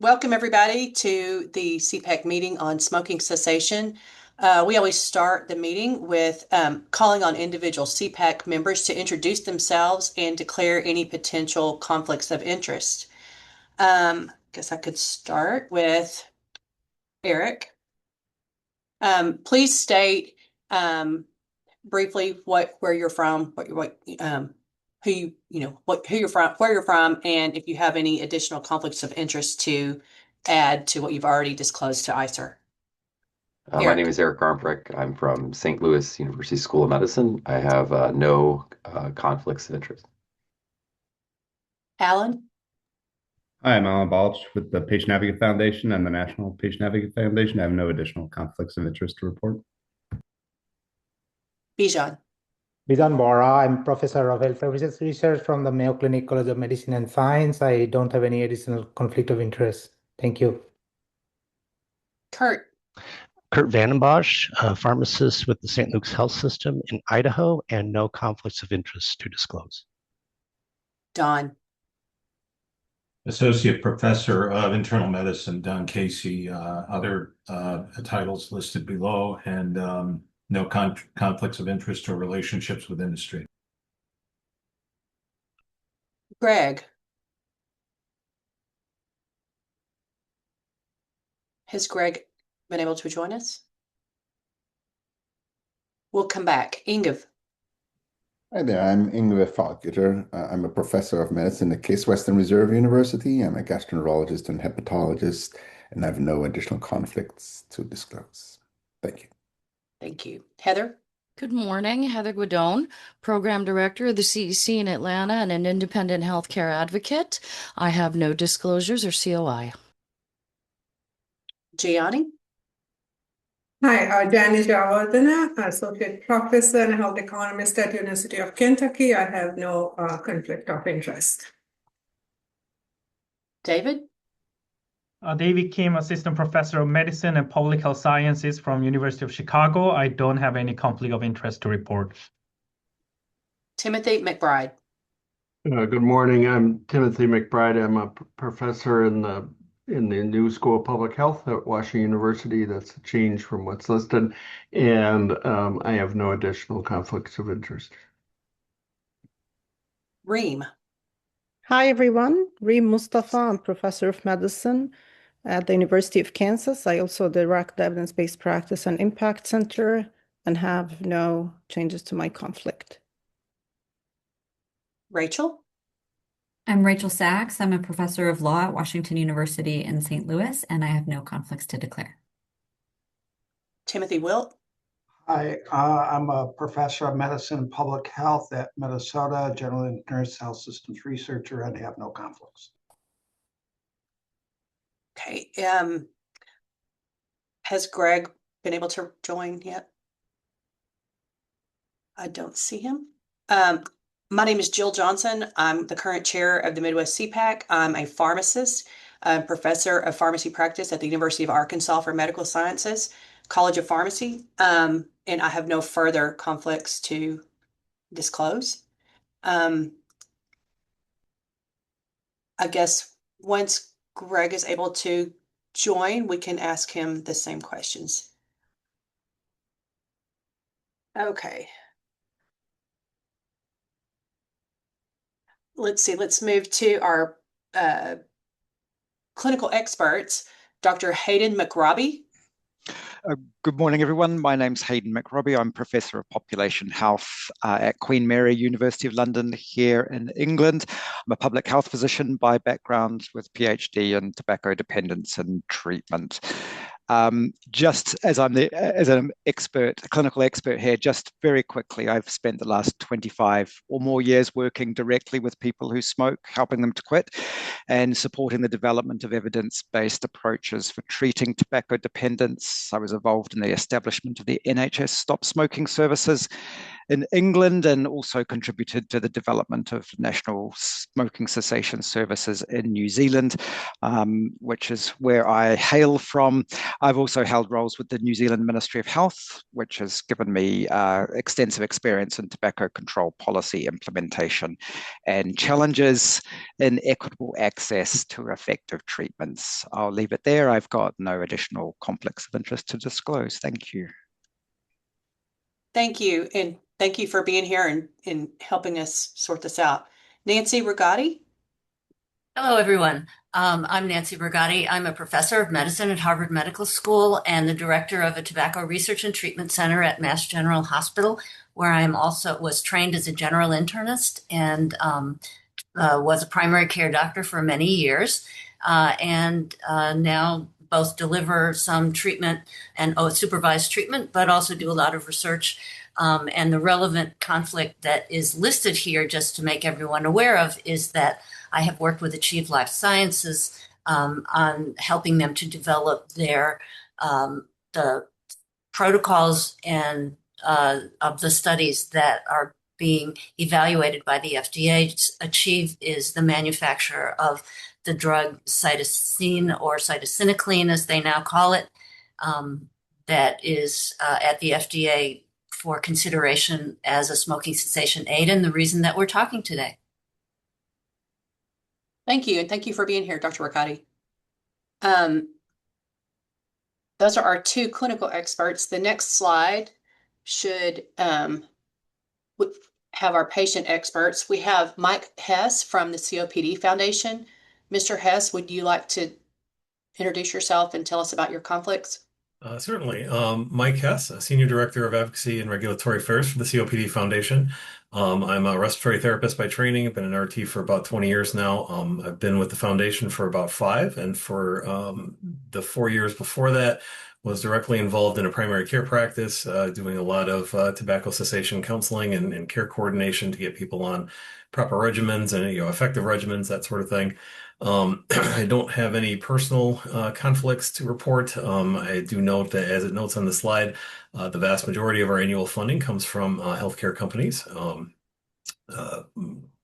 Welcome, everybody, to the CPAC meeting on smoking cessation. We always start the meeting with calling on individual CPAC members to introduce themselves and declare any potential conflicts of interest. Guess I could start with Eric. Please state briefly where you're from, who you're from, where you're from, and if you have any additional conflicts of interest to add to what you've already disclosed to ICER. My name Eric. is Eric Garmfrick. I'm from St. Louis University School of Medicine. I have no conflicts of interest. Alan. Hi, I'm Alan Balch with the Patient Advocate Foundation and the National Patient Advocate Foundation. I have no additional conflicts of interest to report. Bijan. Bijan Bora, I'm Professor of Health Services Research from the Mayo Clinic College of Medicine and Science. I don't have any additional conflict of interest. Thank you. Kurt. Kurt Vandenbosch, a pharmacist with the St. Luke's Health System in Idaho, and no conflicts of interest to disclose. Don. Associate Professor of Internal Medicine, Don Casey. Other titles listed below, and no conflicts of interest or relationships with industry. Greg. Has Greg been able to join us? We'll come back. Ingev. Hi there, I'm Ingve Falkiter. I'm a professor of medicine at Case Western Reserve University. I'm a gastroenterologist and hepatologist, and I have no additional conflicts to disclose. Thank you. Thank you. Heather. Good morning, Heather Guidone, Program Director of the CEC in Atlanta and an independent healthcare advocate. I have no disclosures or COI. Gianni. Hi, Janice Javardhana, Associate Professor and Health Economist at University of Kentucky. I have no conflict of interest. David. David Kim, Assistant Professor of Medicine and Public Health Sciences from University of Chicago. I don't have any conflict of interest to report. Timothy McBride. Good morning. I'm Timothy McBride. I'm a professor in the New School of Public Health at Washington University. That's a change from what's listed. And I have no additional conflicts of interest. Reem. Hi, everyone. Reem Mustafa. I'm Professor of Medicine at the University of Kansas. I also direct the Evidence-Based Practice and Impact Center and have no changes to my conflict. Rachel. I'm Rachel Sachs. I'm a professor of law at Washington University in St. Louis, and I have no conflicts to declare. Timothy Wilt. Hi, I'm a professor of medicine and public health at Minnesota, general nurse health systems researcher, and have no conflicts. Okay. Has Greg been able to join yet? I don't see him. My name is Jill Johnson. I'm the current chair of the Midwest CPAC. I'm a pharmacist, professor of pharmacy practice at the University of Arkansas for Medical Sciences, College of Pharmacy, and I have no further conflicts to disclose. I guess once Greg is able to join, we can ask him the same questions. Okay. Let's see, let's move to our clinical experts, Dr. Hayden McRobbie. Good morning, everyone. My name's Hayden McRobbie. I'm Professor of Population Health at Queen Mary, University of London here in England. I'm a public health physician by background with PhD in tobacco dependence and treatment. Just as as an expert, a clinical expert here, just very quickly, I've spent the last 25 or more years working directly with people who smoke, helping them to quit, and supporting the development of evidence-based approaches for treating tobacco dependence. I was involved in the establishment of the NHS Stop Smoking Services, in England and also contributed to the development of national smoking cessation services in New Zealand, which is where I hail from. I've also held roles with the New Zealand Ministry of Health, which has given me extensive experience in tobacco control policy implementation and challenges in equitable access to effective treatments. I'll leave it there. I've got no additional conflicts of interest to disclose. Thank you. Thank you. And thank you for being here and helping us sort this out. Nancy Rigotti? Hello, everyone. I'm Nancy Brigatti. I'm a professor of medicine at Harvard Medical School and the director of a tobacco research and treatment center at Mass General Hospital, where I was trained as a general internist and was a primary care doctor for many years, and now both deliver some treatment and supervised treatment, but also do a lot of research. And the relevant conflict that is listed here, just to make everyone aware of, is that I have worked with Achieve Life Sciences on helping them to develop their the protocols and of the studies that are being evaluated by the FDA. Achieve is the manufacturer of the drug cytosine or cytisinicline, as they now call it, that is at the FDA for consideration as a smoking cessation aid, and the reason that we're talking today. Thank you, and thank you for being here, Dr. Ricotti. Those are our two clinical experts. The next slide should have our patient experts. We have Mike Hess from the COPD Foundation. Mr. Hess, would you like to introduce yourself and tell us about your conflicts? Certainly. Mike Hess, Senior Director of Advocacy and Regulatory Affairs for the COPD Foundation. I'm a respiratory therapist by training. I've been an RT for about 20 years now. I've been with the foundation for about 5, and for the 4 years before that, was directly involved in a primary care practice, doing a lot of tobacco cessation counseling and care coordination to get people on proper regimens and effective regimens, that sort of thing. I don't have any personal conflicts to report. I do note that, as it notes on the slide, the vast majority of our annual funding comes from healthcare companies,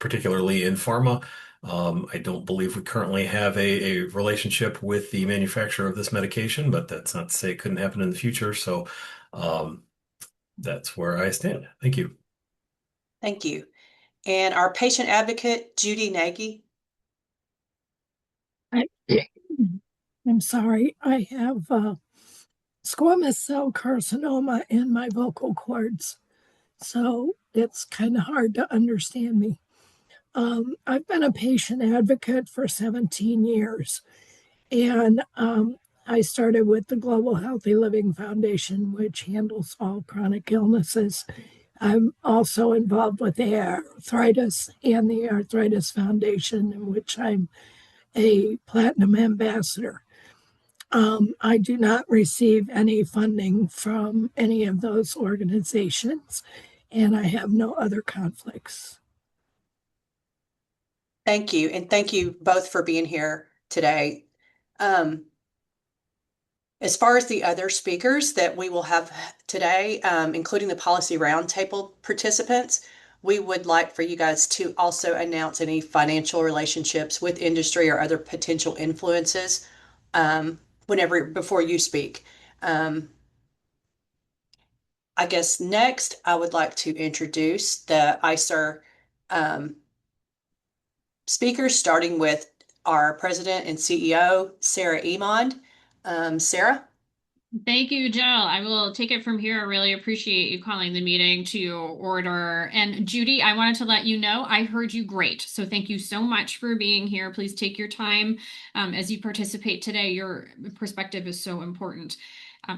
particularly in pharma. I don't believe we currently have a relationship with the manufacturer of this medication, but that's not to say it couldn't happen in the future. So that's where I stand. Thank you. Thank you. And our patient advocate, Judy Nagy. I'm sorry, I have squamous cell carcinoma in my vocal cords, so it's kind of hard to understand me. I've been a patient advocate for 17 years, and I started with the Global Healthy Living Foundation, which handles all chronic illnesses. I'm also involved with the arthritis and the Arthritis Foundation, in which I'm a platinum ambassador. I do not receive any funding from any of those organizations, and I have no other conflicts. Thank you, and thank you both for being here today. As far as the other speakers that we will have today, including the policy roundtable participants, we would like for you guys to also announce any financial relationships with industry or other potential influences before you speak. I guess next I would like to introduce the ICER speakers, starting with our president and CEO, Sarah Emond. Sarah? Thank you, Jill. I will take it from here. I really appreciate you calling the meeting to order. And Judy, I wanted to let you know I heard you great. So thank you so much for being here. Please take your time as you participate today. Your perspective is so important.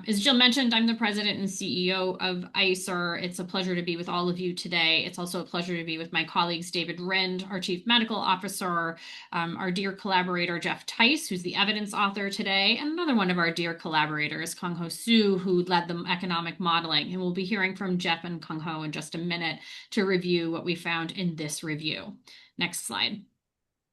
As Jill mentioned, I'm the president and CEO of ICER. It's a pleasure to be with all of you today. It's also a pleasure to be with my colleagues, David Rind, our chief medical officer, our dear collaborator, Jeff Tice, who's the evidence author today, and another one of our dear collaborators, Kung Ho Su, who led the economic modeling. And we'll be hearing from Jeff and Kung Ho in just a minute to review what we found in this review. Next slide.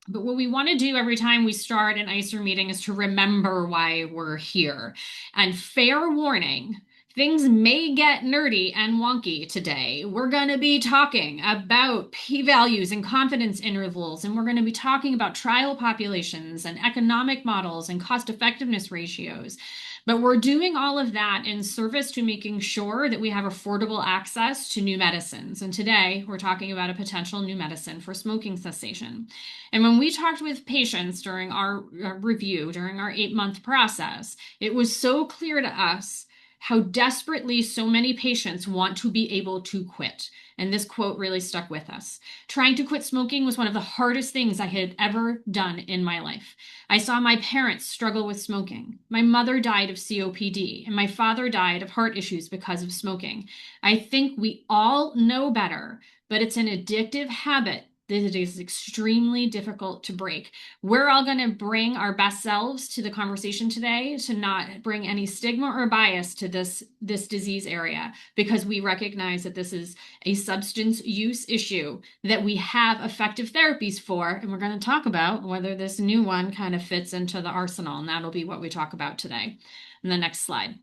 But what we want to do every time we start an ICER meeting is to remember why we're here. And fair warning, Things may get nerdy and wonky today. We're going to be talking about p-values and confidence intervals, and we're going to be talking about trial populations and economic models and cost-effectiveness ratios. But we're doing all of that in service to making sure that we have affordable access to new medicines. And today we're talking about a potential new medicine for smoking cessation. And when we talked with patients during our review, during our 8-month process, it was so clear to us how desperately so many patients want to be able to quit. And this quote really stuck with us. Trying to quit smoking was one of the hardest things I had ever done in my life. I saw my parents struggle with smoking. My mother died of COPD, and my father died of heart issues because of smoking. I think we all know better, but it's an addictive habit that it is extremely difficult to break. We're all going to bring our best selves to the conversation today to not bring any stigma or bias to this disease area, because we recognize that this is a substance use issue that we have effective therapies for, and we're going to talk about whether this new one kind of fits into the arsenal, and that'll be what we talk about today. And the next slide.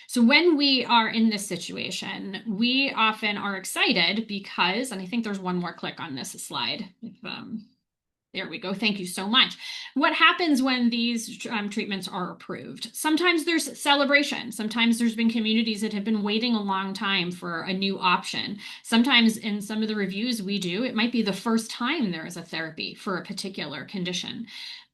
So when we are in this situation, we often are excited because, and I think there's one more click on this slide. There we go. Thank you so much. What happens when these treatments are approved? Sometimes there's celebration. Sometimes there's been communities that have been waiting a long time for a new option. Sometimes in some of the reviews we do, it might be the first time there is a therapy for a particular condition.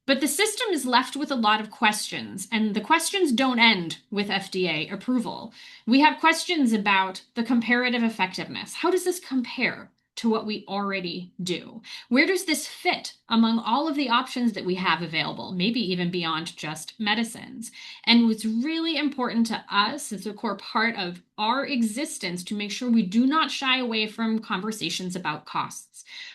But the system is left with a lot of questions, and the questions don't end with FDA approval. We have questions about the comparative effectiveness. How does this compare to what we already do? Where does this fit among all of the options that we have available, maybe even beyond just medicines? And what's really important to us, it's a core part of our existence to make sure we do not shy away from conversations about costs.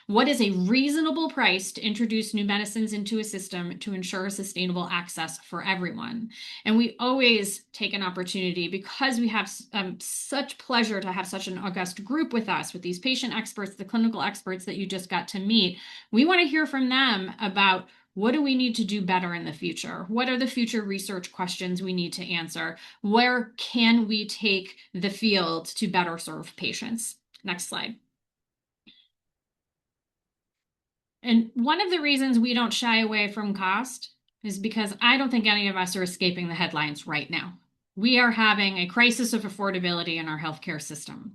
What is a reasonable price to introduce new medicines into a system to ensure sustainable access for everyone? And we always take an opportunity, because we have such pleasure to have such an august group with us, with these patient experts, the clinical experts that you just got to meet. We want to hear from them about what do we need to do better in the future? What are the future research questions we need to answer? Where can we take the field to better serve patients? Next slide. And one of the reasons we don't shy away from cost is because I don't think any of us are escaping the headlines right now. We are having a crisis of affordability in our healthcare system.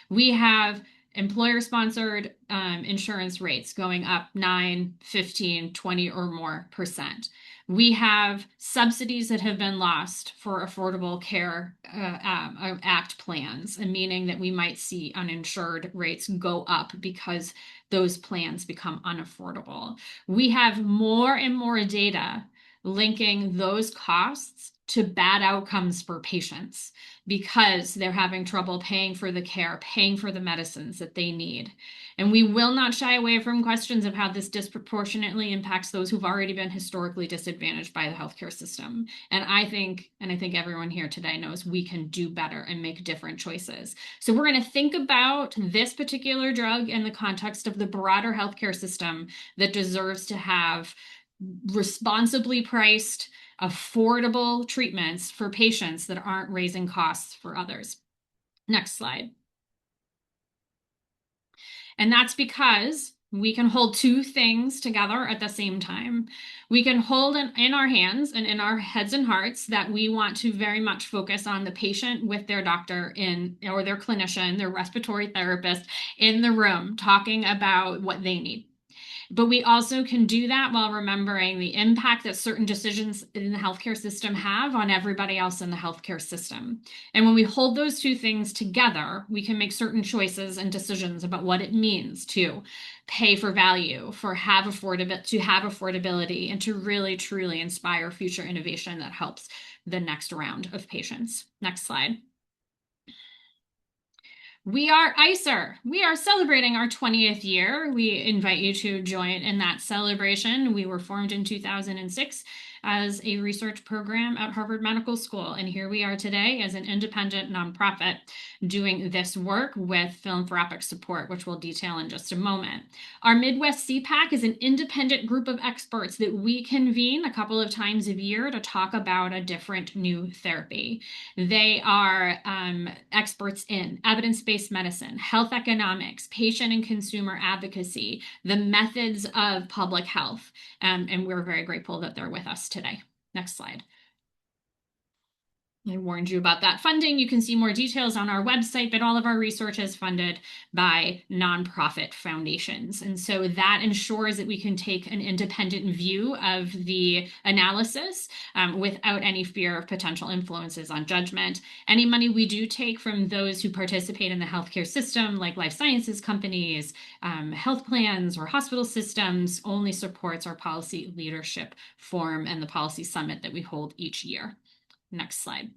We have employer-sponsored insurance rates going up 9, 15, 20 or more %. We have subsidies that have been lost for Affordable Care Act plans, and meaning that we might see uninsured rates go up because those plans become unaffordable. We have more and more data linking those costs to bad outcomes for patients because they're having trouble paying for the care, paying for the medicines that they need. And we will not shy away from questions of how this disproportionately impacts those who've already been historically disadvantaged by the healthcare system. And I think everyone here today knows we can do better and make different choices. So we're going to think about this particular drug in the context of the broader healthcare system that deserves to have responsibly priced, affordable treatments for patients that aren't raising costs for others. Next slide. And that's because we can hold two things together at the same time. We can hold in our hands and in our heads and hearts that we want to very much focus on the patient with their doctor or their clinician, their respiratory therapist in the room, talking about what they need. But we also can do that while remembering the impact that certain decisions in the healthcare system have on everybody else in the healthcare system. And when we hold those two things together, we can make certain choices and decisions about what it means to pay for value, to have affordability, and to really, truly inspire future innovation that helps the next round of patients. Next slide. We are ICER. We are celebrating our 20th year. We invite you to join in that celebration. We were formed in 2006 as a research program at Harvard Medical School. And here we are today as an independent nonprofit doing this work with philanthropic support, which we'll detail in just a moment. Our Midwest CEPAC is an independent group of experts that we convene a couple of times a year to talk about a different new therapy. They are experts in evidence-based medicine, health economics, patient and consumer advocacy, the methods of public health, and we're very grateful that they're with us today. Next slide. I warned you about that funding. You can see more details on our website, but all of our research is funded by nonprofit foundations. And so that ensures that we can take an independent view of the analysis without any fear of potential influences on judgment. Any money we do take from those who participate in the healthcare system, like life sciences companies, health plans, or hospital systems, only supports our policy leadership forum and the policy summit that we hold each year. Next slide.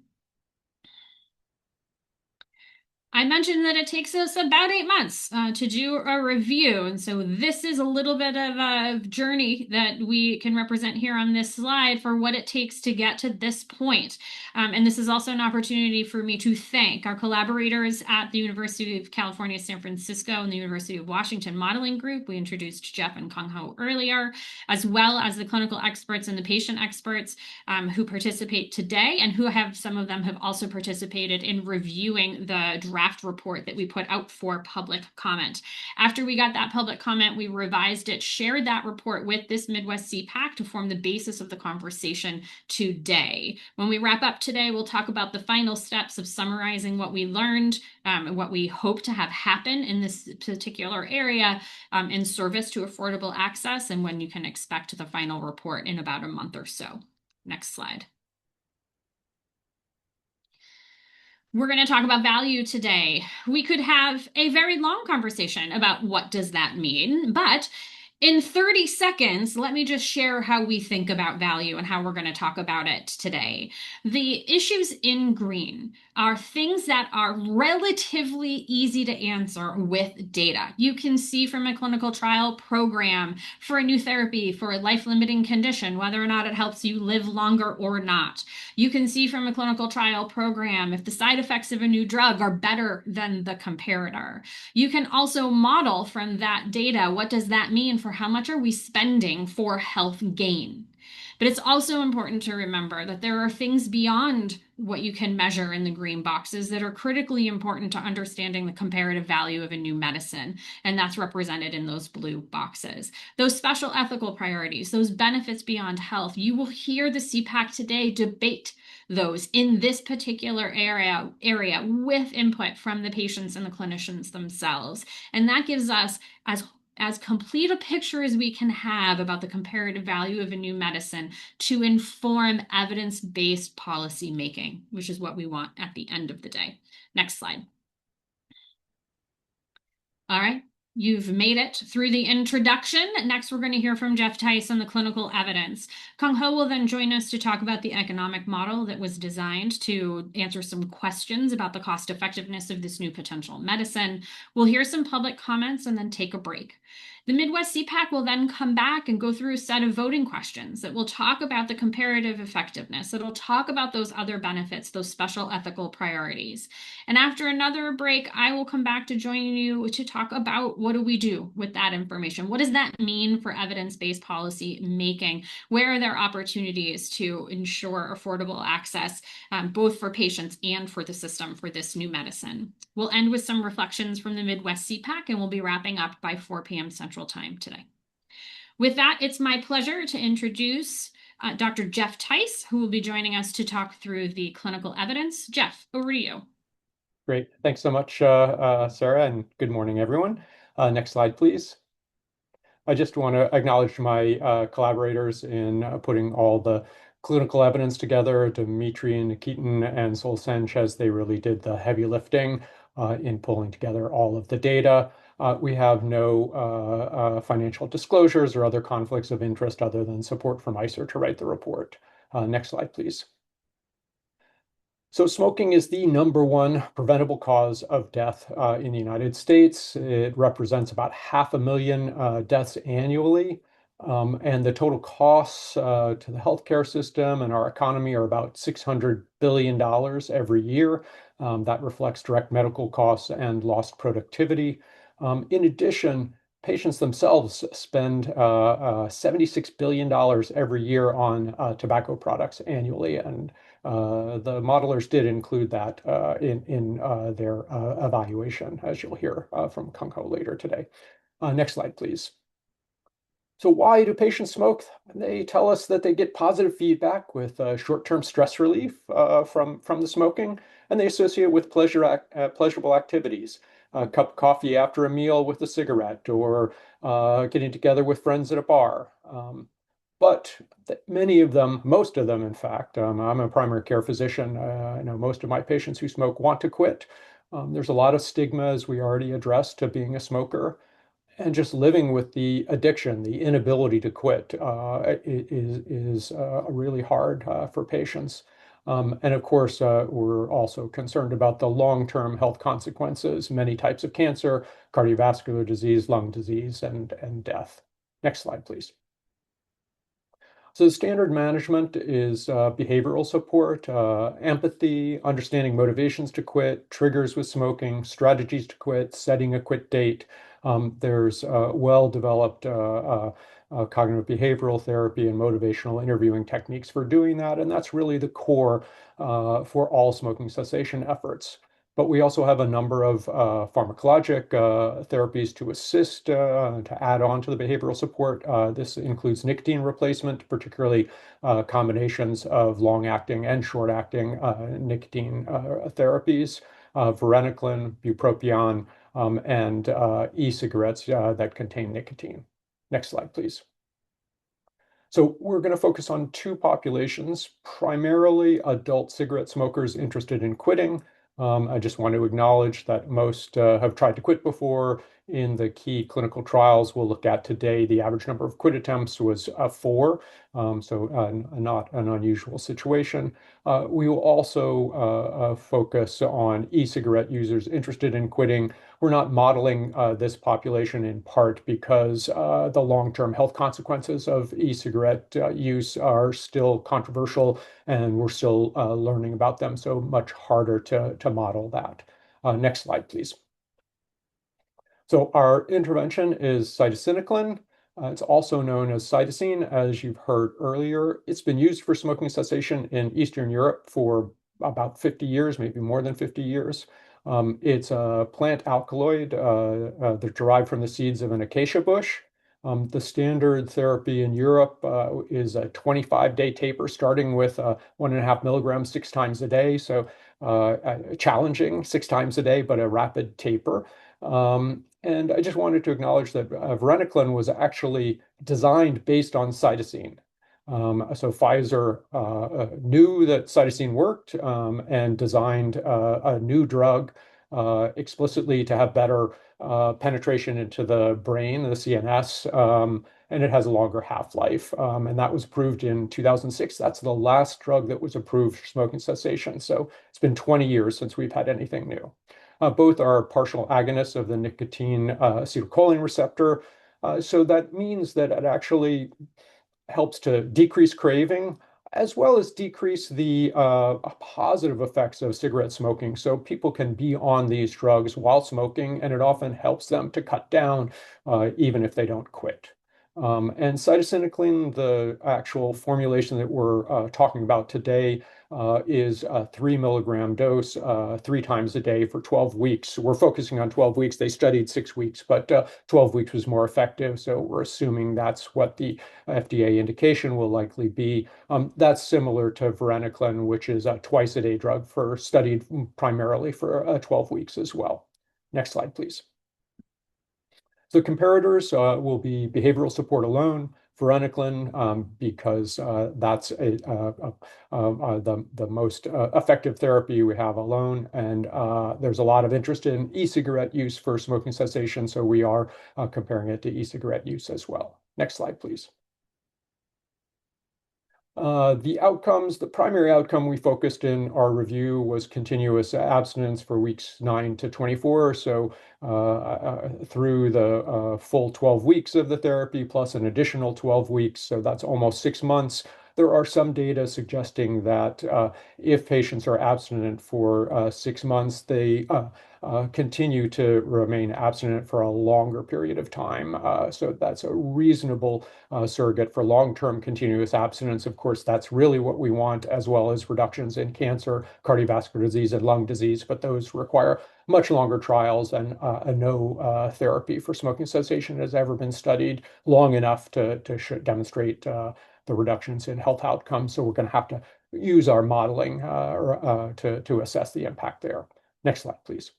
I mentioned that it takes us about 8 months to do a review. And so this is a little bit of a journey that we can represent here on this slide for what it takes to get to this point. And this is also an opportunity for me to thank our collaborators at the University of California, San Francisco and the University of Washington Modeling Group. We introduced Jeff and Kung Ho earlier, as well as the clinical experts and the patient experts who participate today and who have, some of them have also participated in reviewing the draft report that we put out for public comment. After we got that public comment, we revised it, shared that report with this Midwest CEPAC to form the basis of the conversation today. When we wrap up today, we'll talk about the final steps of summarizing what we learned and what we hope to have happen in this particular area in service to affordable access, and when you can expect the final report in about a month or so. Next slide. We're going to talk about value today. We could have a very long conversation about what does that mean, but in 30 seconds, let me just share how we think about value and how we're going to talk about it today. The issues in green are things that are relatively easy to answer with data. You can see from a clinical trial program for a new therapy for a life-limiting condition, whether or not it helps you live longer or not. You can see from a clinical trial program if the side effects of a new drug are better than the comparator. You can also model from that data, what does that mean for how much are we spending for health gain? But it's also important to remember that there are things beyond what you can measure in the green boxes that are critically important to understanding the comparative value of a new medicine, and that's represented in those blue boxes. Those special ethical priorities, those benefits beyond health, you will hear the CEPAC today debate those in this particular area with input from the patients and the clinicians themselves. And that gives us as complete a picture as we can have about the comparative value of a new medicine to inform evidence-based policy making, which is what we want at the end of the day. Next slide. All right. You've made it through the introduction. Next, we're going to hear from Jeff Tice on the clinical evidence. Kung Ho will then join us to talk about the economic model that was designed to answer some questions about the cost effectiveness of this new potential medicine. We'll hear some public comments and then take a break. The Midwest CEPAC will then come back and go through a set of voting questions that will talk about the comparative effectiveness. It'll talk about those other benefits, those special ethical priorities. And after another break, I will come back to join you to talk about what do we do with that information? What does that mean for evidence-based policy making? Where are there opportunities to ensure affordable access, both for patients and for the system for this new medicine? We'll end with some reflections from the Midwest CEPAC, and we'll be wrapping up by 4 p.m. Central Time today. With that, it's my pleasure to introduce Dr. Jeff Tice, who will be joining us to talk through the clinical evidence. Jeff, over to you. Great. Thanks so much, Sarah, and good morning, everyone. Next slide, please. I just want to acknowledge my collaborators in putting all the clinical evidence together, Dimitri and Keaton and Sol Sanchez. They really did the heavy lifting in pulling together all of the data. We have no financial disclosures or other conflicts of interest other than support from ICER to write the report. Next slide, please. So smoking is the #1 preventable cause of death in the United States. It represents about 500,000 deaths annually. And the total costs to the healthcare system and our economy are about $600 billion every year. That reflects direct medical costs and lost productivity. In addition, patients themselves spend $76 billion every year on tobacco products annually, and the modelers did include that in their evaluation, as you'll hear from Kung Ho later today. Next slide, please. So why do patients smoke? They tell us that they get positive feedback with short-term stress relief from the smoking, and they associate with pleasurable activities. A cup of coffee after a meal with a cigarette, or getting together with friends at a bar. But many of them, most of them, in fact, I'm a primary care physician. I know most of my patients who smoke want to quit. There's a lot of stigma, as we already addressed, to being a smoker. And just living with the addiction, the inability to quit, is really hard for patients. And of course, we're also concerned about the long-term health consequences, many types of cancer, cardiovascular disease, lung disease, and death. Next slide, please. So standard management is behavioral support, empathy, understanding motivations to quit, triggers with smoking, strategies to quit, setting a quit date. There's well-developed cognitive behavioral therapy and motivational interviewing techniques for doing that, and that's really the core for all smoking cessation efforts. But we also have a number of pharmacologic therapies to assist, to add on to the behavioral support. This includes nicotine replacement, particularly combinations of long-acting and short-acting nicotine therapies, varenicline, bupropion, and e-cigarettes that contain nicotine. Next slide, please. So we're going to focus on two populations, primarily adult cigarette smokers interested in quitting. I just want to acknowledge that most have tried to quit before. In the key clinical trials we'll look at today, the average number of quit attempts was 4, so not an unusual situation. We will also focus on e-cigarette users interested in quitting. We're not modeling this population in part because the long-term health consequences of e-cigarette use are still controversial, and we're still learning about them, so much harder to model that. Next slide, please. So our intervention is cytisinicline. It's also known as cytosine, as you've heard earlier. It's been used for smoking cessation in Eastern Europe for about 50 years, maybe more than 50 years. It's a plant alkaloid that's derived from the seeds of an acacia bush. The standard therapy in Europe is a 25-day taper, starting with 1.5 milligrams 6 times a day. So challenging 6 times a day, but a rapid taper. And I just wanted to acknowledge that varenicline was actually designed based on cytosine. So Pfizer knew that cytosine worked and designed a new drug explicitly to have better penetration into the brain, the CNS, and it has a longer half-life. And that was approved in 2006. That's the last drug that was approved for smoking cessation. So it's been 20 years since we've had anything new. Both are partial agonists of the nicotine acetylcholine receptor. So that means that it actually helps to decrease craving, as well as decrease the positive effects of cigarette smoking. So people can be on these drugs while smoking, and it often helps them to cut down, even if they don't quit. And cytisinicline, the actual formulation that we're talking about today, is a 3 milligram dose 3 times a day for 12 weeks. We're focusing on 12 weeks. They studied 6 weeks, but 12 weeks was more effective. So we're assuming that's what the FDA indication will likely be. That's similar to varenicline, which is a twice-a-day drug studied primarily for 12 weeks as well. Next slide, please. So comparators will be behavioral support alone, varenicline, because that's the most effective therapy we have alone. And there's a lot of interest in e-cigarette use for smoking cessation, so we are comparing it to e-cigarette use as well. Next slide, please. The outcomes, the primary outcome we focused in our review was continuous abstinence for weeks 9 to 24. So through the full 12 weeks of the therapy plus an additional 12 weeks. So that's almost 6 months. There are some data suggesting that if patients are abstinent for 6 months, they continue to remain abstinent for a longer period of time. So that's a reasonable surrogate for long-term continuous abstinence. Of course, that's really what we want, as well as reductions in cancer, cardiovascular disease, and lung disease, but those require much longer trials, and no therapy for smoking cessation has ever been studied long enough to demonstrate the reductions in health outcomes. So we're going to have to use our modeling to assess the impact there. Next slide, please.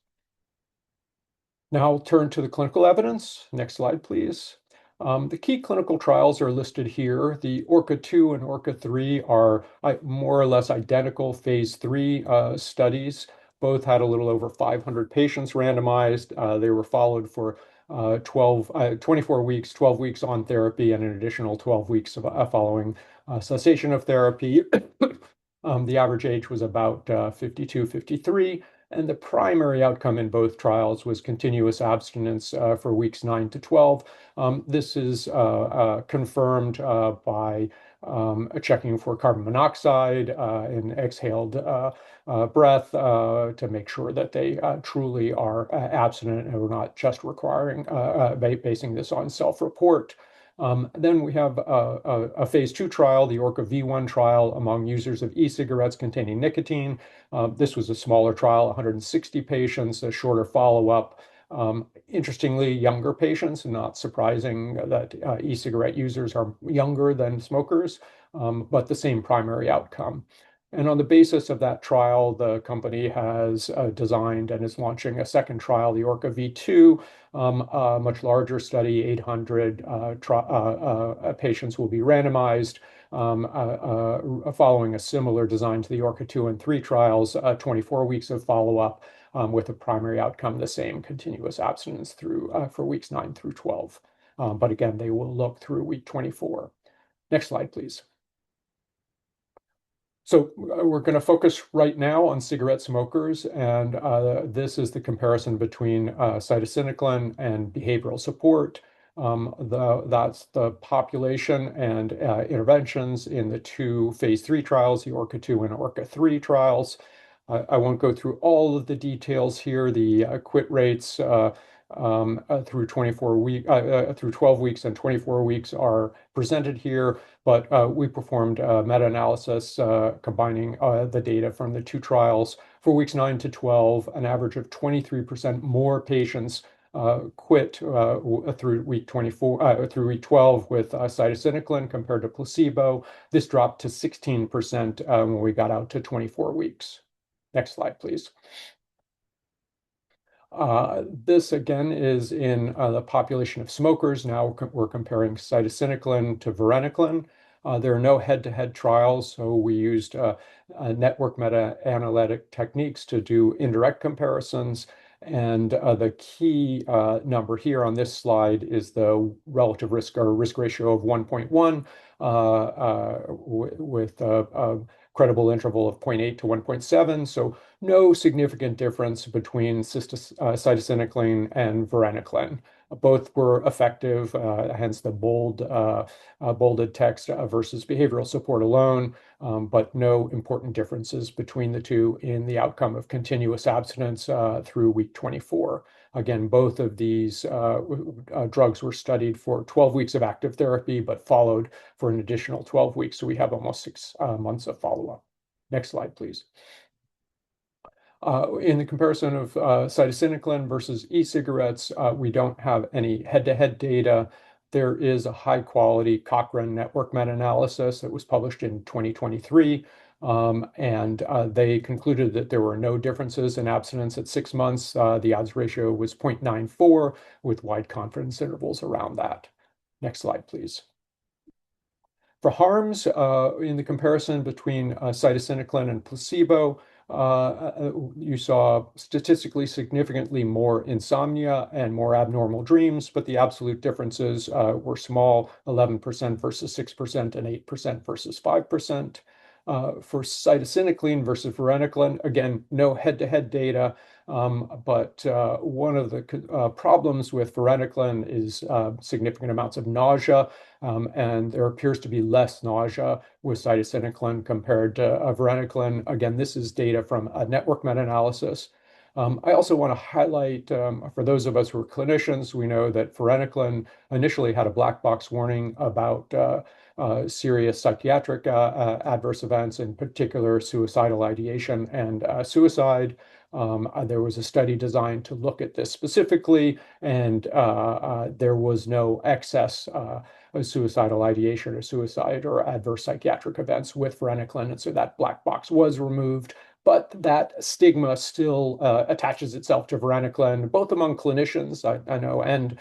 Now I'll turn to the clinical evidence. Next slide, please. The key clinical trials are listed here. The ORCA-2 and ORCA-3 are more or less identical phase 3 studies. Both had a little over 500 patients randomized. They were followed for 24 weeks, 12 weeks on therapy, and an additional 12 weeks of following cessation of therapy. The average age was about 52, 53. And the primary outcome in both trials was continuous abstinence for weeks 9 to 12. This is confirmed by checking for carbon monoxide in exhaled breath to make sure that they truly are abstinent and are not just requiring basing this on self-report. Then we have a phase 2 trial, the ORCA V1 trial among users of e-cigarettes containing nicotine. This was a smaller trial, 160 patients, a shorter follow-up. Interestingly, younger patients, not surprising that e-cigarette users are younger than smokers, but the same primary outcome. And on the basis of that trial, the company has designed and is launching a second trial, the ORCA V2, a much larger study, 800 patients will be randomized, following a similar design to the ORCA 2 and 3 trials, 24 weeks of follow-up with a primary outcome the same, continuous abstinence through for weeks 9 through 12. But again, they will look through week 24. Next slide, please. So we're going to focus right now on cigarette smokers, and this is the comparison between cytisinicline and behavioral support. That's the population and interventions in the two phase 3 trials, the ORCA 2 and ORCA 3 trials. I won't go through all of the details here. The quit rates through 12 weeks and 24 weeks are presented here, but we performed a meta-analysis combining the data from the two trials for weeks 9 to 12. An average of 23% more patients quit through week 24 through week 12 with cytisinicline compared to placebo. This dropped to 16% when we got out to 24 weeks. Next slide, please. This again is in the population of smokers. Now we're comparing cytisinicline to varenicline. There are no head-to-head trials, so we used network meta-analytic techniques to do indirect comparisons. And the key number here on this slide is the relative risk or risk ratio of 1.1 with a credible interval of 0.8 to 1.7. So no significant difference between cytisinicline and varenicline. Both were effective, hence the bolded text versus behavioral support alone, but no important differences between the two in the outcome of continuous abstinence through week 24. Again, both of these drugs were studied for 12 weeks of active therapy, but followed for an additional 12 weeks. So we have almost 6 months of follow-up. Next slide, please. In the comparison of cytisinicline versus e-cigarettes, we don't have any head-to-head data. There is a high-quality Cochrane network meta-analysis that was published in 2023, and they concluded that there were no differences in abstinence at 6 months. The odds ratio was 0.94 with wide confidence intervals around that. Next slide, please. For harms, in the comparison between cytisinicline and placebo, you saw statistically significantly more insomnia and more abnormal dreams, but the absolute differences were small, 11% versus 6% and 8% versus 5%. For cytisinicline versus varenicline, again, no head-to-head data, but one of the problems with varenicline is significant amounts of nausea, and there appears to be less nausea with cytisinicline compared to varenicline. Again, this is data from a network meta-analysis. I also want to highlight, for those of us who are clinicians, we know that varenicline initially had a black box warning about serious psychiatric adverse events, in particular suicidal ideation and suicide. There was a study designed to look at this specifically, and there was no excess suicidal ideation or suicide or adverse psychiatric events with varenicline, and so that black box was removed. But that stigma still attaches itself to varenicline, both among clinicians, I know, and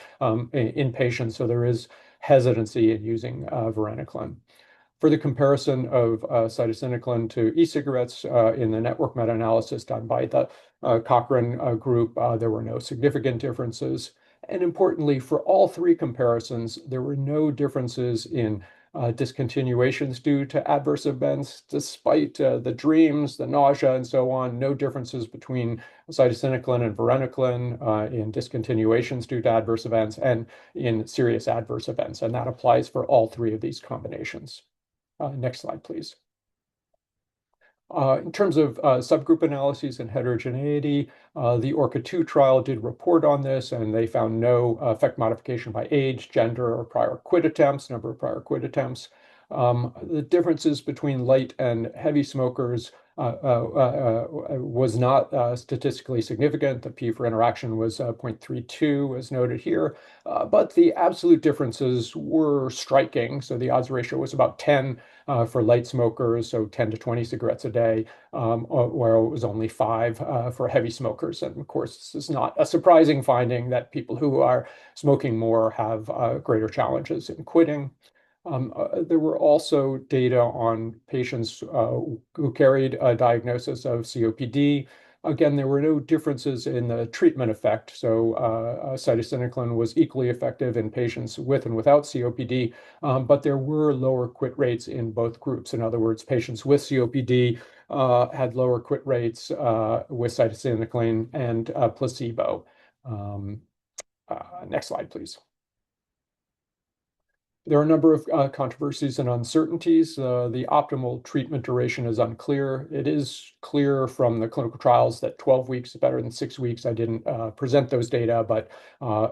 in patients. So there is hesitancy in using varenicline. For the comparison of cytisinicline to e-cigarettes in the network meta-analysis done by the Cochrane group, there were no significant differences. And importantly, for all three comparisons, there were no differences in discontinuations due to adverse events, despite the dreams, the nausea, and so on. No differences between cytisinicline and varenicline in discontinuations due to adverse events and in serious adverse events. And that applies for all three of these combinations. Next slide, please. In terms of subgroup analyses and heterogeneity, the ORCA-2 trial did report on this, and they found no effect modification by age, gender, or prior quit attempts, number of prior quit attempts. The differences between light and heavy smokers was not statistically significant. The P for interaction was 0.32, as noted here, but the absolute differences were striking. So the odds ratio was about 10 for light smokers, so 10 to 20 cigarettes a day, where it was only 5 for heavy smokers. And of course, this is not a surprising finding that people who are smoking more have greater challenges in quitting. There were also data on patients who carried a diagnosis of COPD. Again, there were no differences in the treatment effect. So cytisinicline was equally effective in patients with and without COPD, but there were lower quit rates in both groups. In other words, patients with COPD had lower quit rates with cytisinicline and placebo. Next slide, please. There are a number of controversies and uncertainties. The optimal treatment duration is unclear. It is clear from the clinical trials that 12 weeks is better than 6 weeks. I didn't present those data, but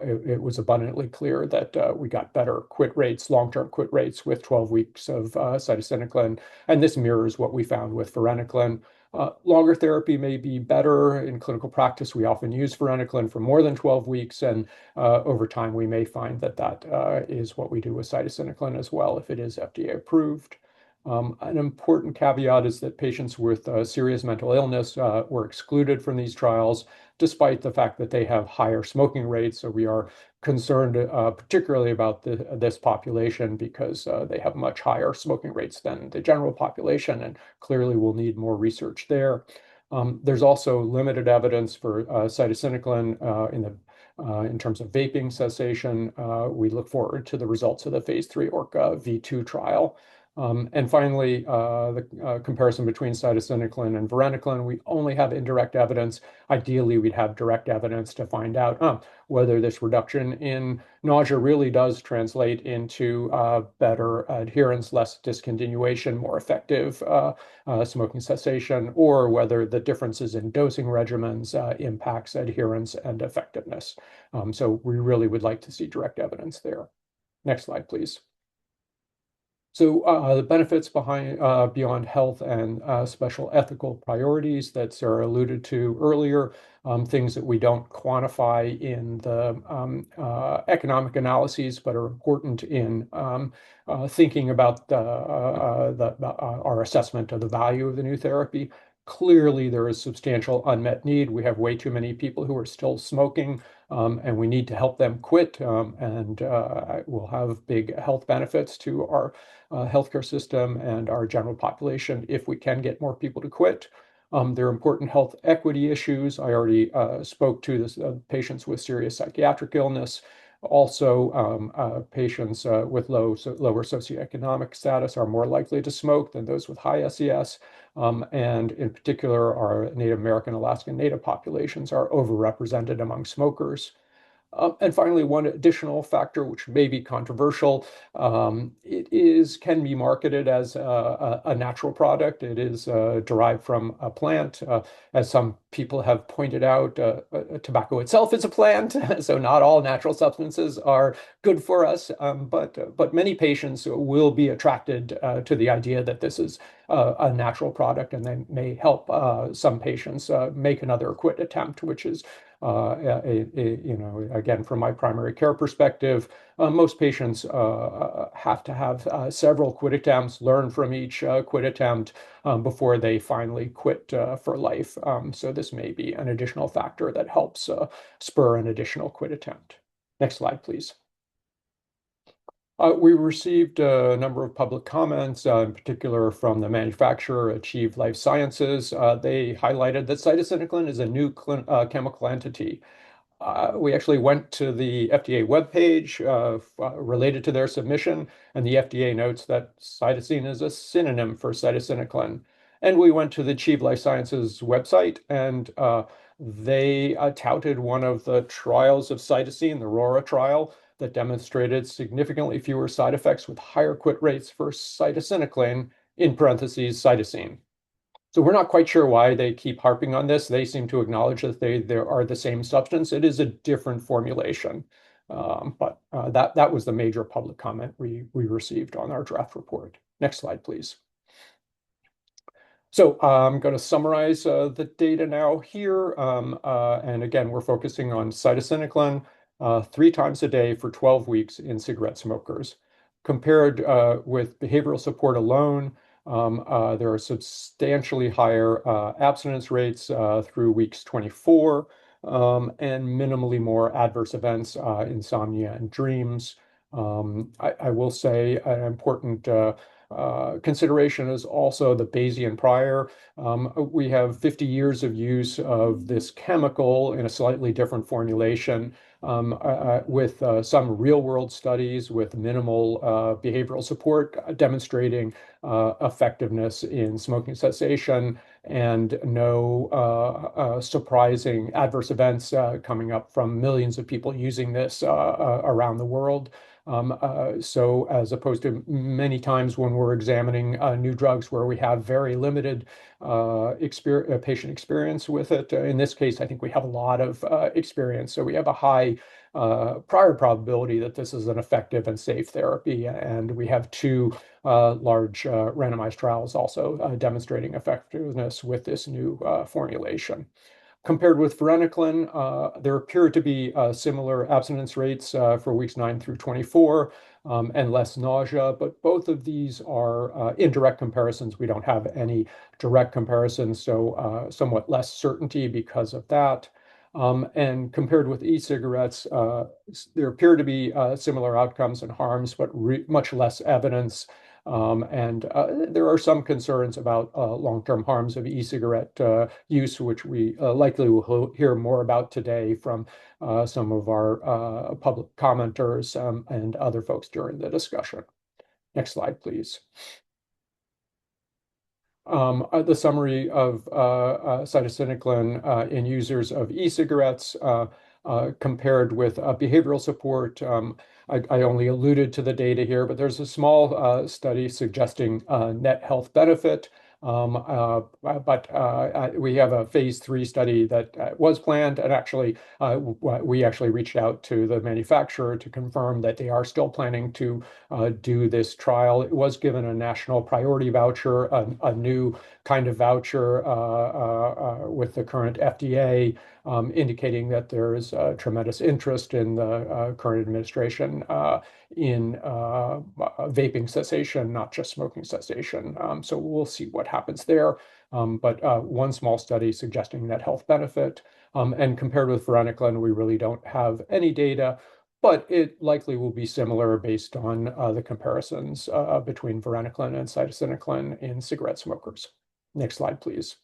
it was abundantly clear that we got better quit rates, long-term quit rates with 12 weeks of cytisinicline, and this mirrors what we found with varenicline. Longer therapy may be better. In clinical practice, we often use varenicline for more than 12 weeks, and over time, we may find that that is what we do with cytisinicline as well, if it is FDA approved. An important caveat is that patients with serious mental illness were excluded from these trials, despite the fact that they have higher smoking rates. So we are concerned particularly about this population because they have much higher smoking rates than the general population, and clearly we'll need more research there. There's also limited evidence for cytisinicline in terms of vaping cessation. We look forward to the results of the phase 3 ORCA V2 trial. And finally, the comparison between cytisinicline and varenicline, we only have indirect evidence. Ideally, we'd have direct evidence to find out whether this reduction in nausea really does translate into better adherence, less discontinuation, more effective smoking cessation, or whether the differences in dosing regimens impacts adherence and effectiveness. So we really would like to see direct evidence there. Next slide, please. So the benefits beyond health and special ethical priorities that Sarah alluded to earlier, things that we don't quantify in the economic analyses, but are important in thinking about our assessment of the value of the new therapy. Clearly, there is substantial unmet need. We have way too many people who are still smoking, and we need to help them quit, and we'll have big health benefits to our healthcare system and our general population if we can get more people to quit. There are important health equity issues. I already spoke to this, patients with serious psychiatric illness. Also, patients with lower socioeconomic status are more likely to smoke than those with high SES. And in particular, our Native American, Alaskan Native populations are overrepresented among smokers. And finally, one additional factor, which may be controversial, can be marketed as a natural product. It is derived from a plant. As some people have pointed out, tobacco itself is a plant, so not all natural substances are good for us. But many patients will be attracted to the idea that this is a natural product, and they may help some patients make another quit attempt, which is again, from my primary care perspective, most patients have to have several quit attempts, learn from each quit attempt before they finally quit for life. So this may be an additional factor that helps spur an additional quit attempt. Next slide, please. We received a number of public comments, in particular from the manufacturer, Achieve Life Sciences. They highlighted that cytisinicline is a new chemical entity. We actually went to the FDA webpage related to their submission, and the FDA notes that cytosine is a synonym for cytisinicline. And we went to the Achieve Life Sciences website, and they touted one of the trials of cytosine, the RORA trial, that demonstrated significantly fewer side effects with higher quit rates for cytisinicline, in parentheses, cytosine. So we're not quite sure why they keep harping on this. They seem to acknowledge that they are the same substance. It is a different formulation. But that was the major public comment we received on our draft report. Next slide, please. So I'm going to summarize the data now here. And again, we're focusing on cytisinicline 3 times a day for 12 weeks in cigarette smokers. Compared with behavioral support alone, there are substantially higher abstinence rates through weeks 24 and minimally more adverse events, insomnia and dreams. I will say an important consideration is also the Bayesian prior. We have 50 years of use of this chemical in a slightly different formulation with some real-world studies with minimal behavioral support demonstrating effectiveness in smoking cessation and no surprising adverse events coming up from millions of people using this around the world. So as opposed to many times when we're examining new drugs where we have very limited patient experience with it, in this case, I think we have a lot of experience. So we have a high prior probability that this is an effective and safe therapy. And we have 2 large randomized trials also demonstrating effectiveness with this new formulation. Compared with varenicline, there appear to be similar abstinence rates for weeks 9 through 24 and less nausea, but both of these are indirect comparisons. We don't have any direct comparisons, so somewhat less certainty because of that. And compared with e-cigarettes, there appear to be similar outcomes and harms, but much less evidence. And there are some concerns about long-term harms of e-cigarette use, which we likely will hear more about today from some of our public commenters and other folks during the discussion. Next slide, please. The summary of cytisinicline in users of e-cigarettes compared with behavioral support. I only alluded to the data here, but there's a small study suggesting net health benefit. But we have a phase 3 study that was planned, and actually we actually reached out to the manufacturer to confirm that they are still planning to do this trial. It was given a national priority voucher, a new kind of voucher with the current FDA, indicating that there is tremendous interest in the current administration in vaping cessation, not just smoking cessation. So we'll see what happens there. But one small study suggesting that health benefit. And compared with varenicline, we really don't have any data, but it likely will be similar based on the comparisons between varenicline and cytisinicline in cigarette smokers. Next slide, please.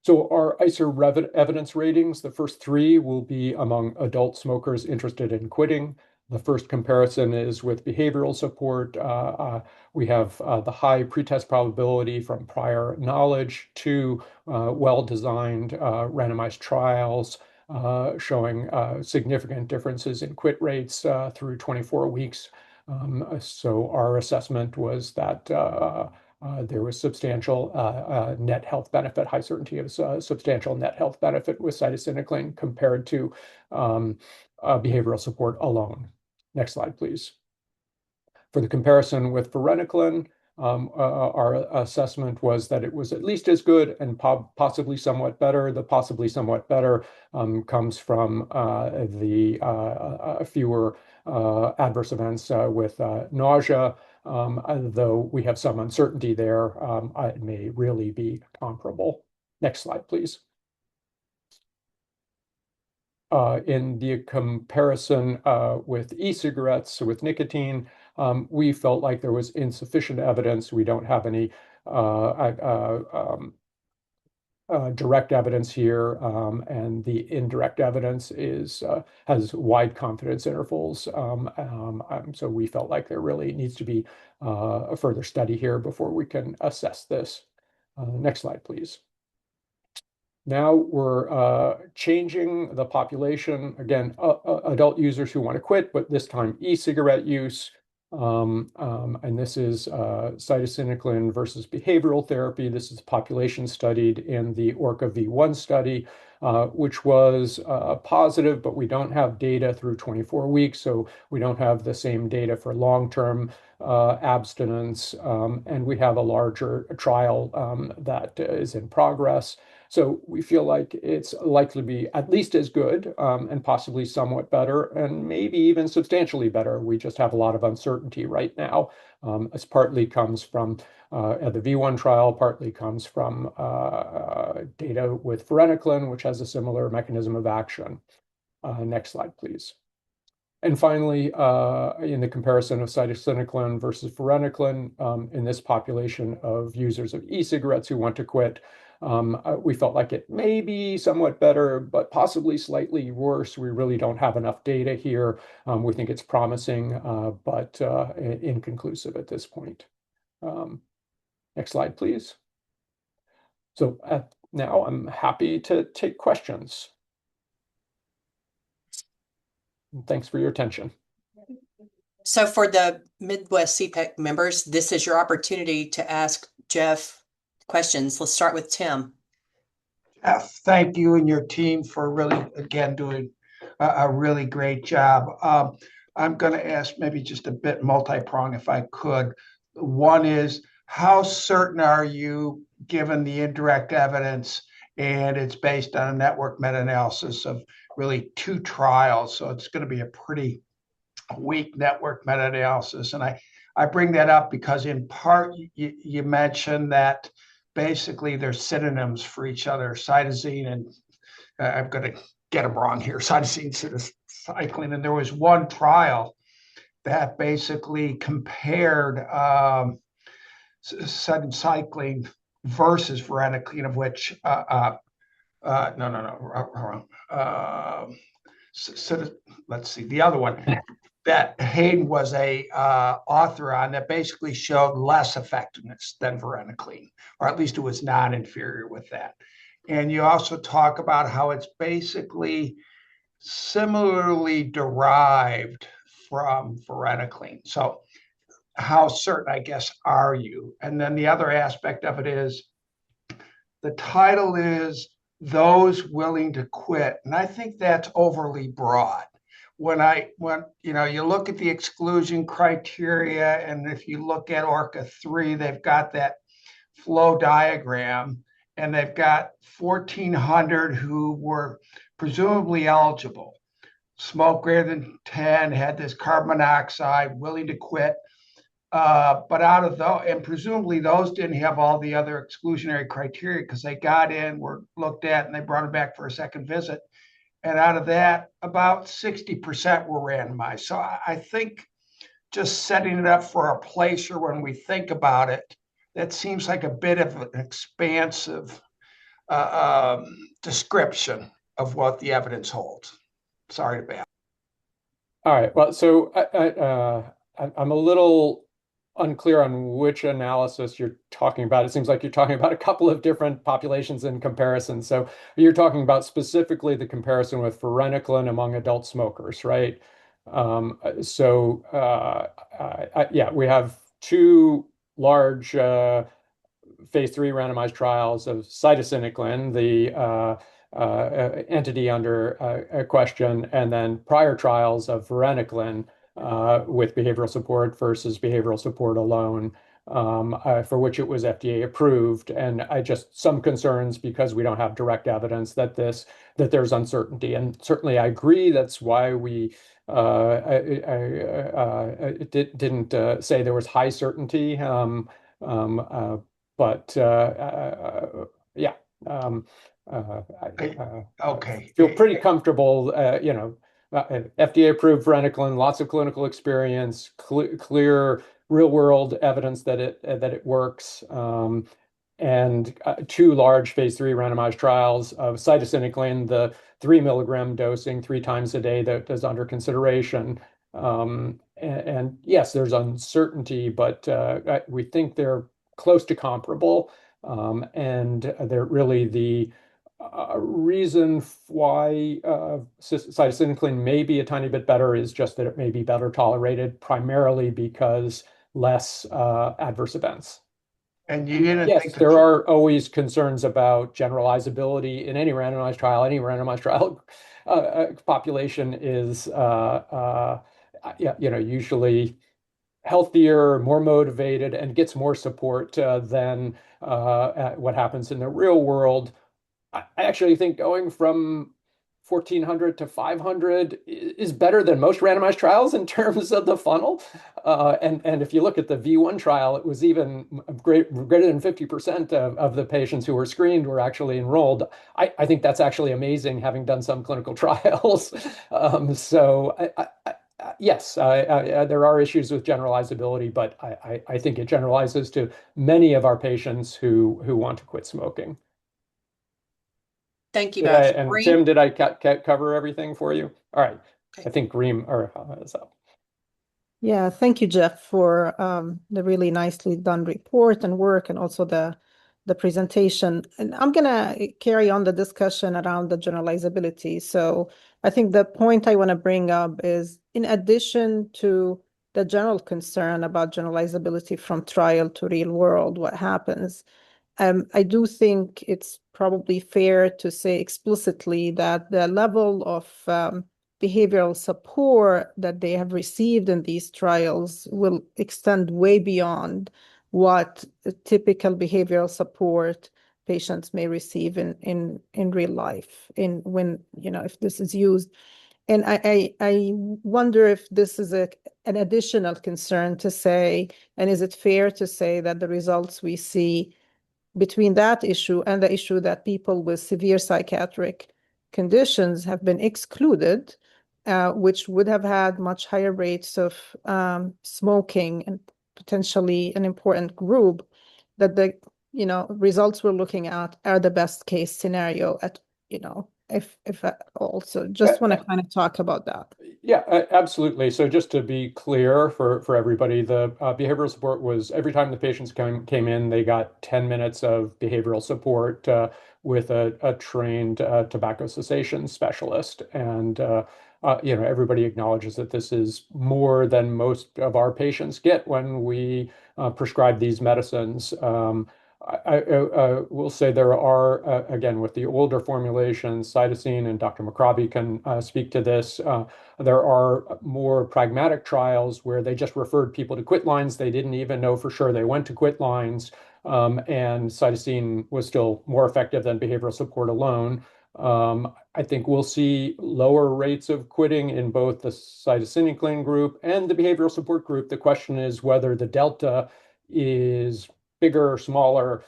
So our ICER evidence ratings, the first three will be among adult smokers interested in quitting. The first comparison is with behavioral support. We have the high pretest probability from prior knowledge to well-designed randomized trials showing significant differences in quit rates through 24 weeks. So our assessment was that there was substantial net health benefit, high certainty of substantial net health benefit with cytisinicline compared to behavioral support alone. Next slide, please. For the comparison with varenicline, our assessment was that it was at least as good and possibly somewhat better. The possibly somewhat better comes from the fewer adverse events with nausea. Though we have some uncertainty there, it may really be comparable. Next slide, please. In the comparison with e-cigarettes with nicotine, we felt like there was insufficient evidence. We don't have any direct evidence here, and the indirect evidence has wide confidence intervals. So we felt like there really needs to be a further study here before we can assess this. Next slide, please. Now we're changing the population, again, adult users who want to quit, but this time e-cigarette use. And this is cytisinicline versus behavioral therapy. This is a population studied in the ORCA V1 study, which was positive, but we don't have data through 24 weeks, so we don't have the same data for long-term abstinence, and we have a larger trial that is in progress. So we feel like it's likely to be at least as good and possibly somewhat better and maybe even substantially better. We just have a lot of uncertainty right now. This partly comes from the V1 trial, partly comes from data with varenicline, which has a similar mechanism of action. Next slide, please. And finally, in the comparison of cytisinicline versus varenicline, in this population of users of e-cigarettes who want to quit, we felt like it may be somewhat better, but possibly slightly worse. We really don't have enough data here. We think it's promising, but inconclusive at this point. Next slide, please. So now I'm happy to take questions. Thanks for your attention. So for the Midwest CPAC members, this is your opportunity to ask Jeff questions. Let's start with Tim. Jeff, thank you and your team for really, again, doing a really great job. I'm going to ask maybe just a bit multi-pronged if I could. One is, how certain are you, given the indirect evidence, and it's based on a network meta-analysis of really 2 trials, so it's going to be a pretty weak network meta-analysis. And I bring that up because in part you mentioned that basically they're synonyms for each other, cytosine and I'm going to get them wrong here, cytosine, cytisinicline. And there was one trial that basically compared cytisinicline versus varenicline, of which let's see, the other one that Hayden was a author on that basically showed less effectiveness than varenicline, or at least it was non-inferior with that. And you also talk about how it's basically similarly derived from varenicline. So how certain, I guess, are you? And then the other aspect of it is the title is Those Willing to Quit. And I think that's overly broad. When you look at the exclusion criteria, and if you look at ORCA 3, they've got that flow diagram, and they've got 1,400 who were presumably eligible, smoke greater than 10, had this carbon monoxide, willing to quit. But out of those, and presumably those didn't have all the other exclusionary criteria because they got in, were looked at, and they brought them back for a second visit. And out of that, about 60% were randomized. So I think just setting it up for a placer when we think about it, that seems like a bit of an expansive description of what the evidence holds. Sorry to be. All right. Well, so I'm a little unclear on which analysis you're talking about. It seems like you're talking about a couple of different populations in comparison. So you're talking about specifically the comparison with varenicline among adult smokers, right? Yeah, we have two large phase 3 randomized trials of cytisinicline, the entity under question, and then prior trials of varenicline with behavioral support versus behavioral support alone, for which it was FDA approved. And I just some concerns because we don't have direct evidence that there's uncertainty. And certainly I agree that's why we didn't say there was high certainty. But yeah, Okay. feel pretty comfortable. FDA approved varenicline, lots of clinical experience, clear real world evidence that it works, and two large phase 3 randomized trials of cytisinicline, the 3 milligram dosing 3 times a day that is under consideration. And yes, there's uncertainty, but we think they're close to comparable. And they're really the reason why cytisinicline may be a tiny bit better is just that it may be better tolerated, primarily because less adverse events. And you didn't Yes, think there are always concerns about generalizability in any randomized trial. Any randomized trial population is, usually healthier, more motivated, and gets more support than what happens in the real world. I actually think going from 1,400 to 500 is better than most randomized trials in terms of the funnel. And if you look at the V1 trial, it was even greater than 50% of the patients who were screened were actually enrolled. I think that's actually amazing, having done some clinical trials. Yes, there are issues with generalizability, but I think it generalizes to many of our patients who want to quit smoking. Thank you both. And Reem? Tim, did I cover everything for you? All right. I think Reem is up. Yeah, thank you, Jeff, for the really nicely done report and work, and also the presentation. And I'm gonna carry on the discussion around the generalizability. So I think the point I want to bring up is, in addition to the general concern about generalizability from trial to real world, what happens, I do think it's probably fair to say explicitly that the level of behavioral support that they have received in these trials will extend way beyond what typical behavioral support patients may receive in real life, if this is used. And I wonder if this is an additional concern to say, and is it fair to say that the results we see between that issue and the issue that people with severe psychiatric conditions have been excluded, which would have had much higher rates of smoking and potentially an important group, that the results we're looking at are the best case scenario if at all. So just want to kind of talk about that. Yeah, absolutely. So just to be clear for everybody, the behavioral support was every time the patients came in, they got 10 minutes of behavioral support with a trained tobacco cessation specialist. And everybody acknowledges that this is more than most of our patients get when we prescribe these medicines. I will say there are, again, with the older formulations, cytosine, and Dr. McRobbie can speak to this, there are more pragmatic trials where they just referred people to quit lines. They didn't even know for sure they went to quit lines, and cytosine was still more effective than behavioral support alone. I think we'll see lower rates of quitting in both the cytisinicline group and the behavioral support group. The question is whether the delta is bigger or smaller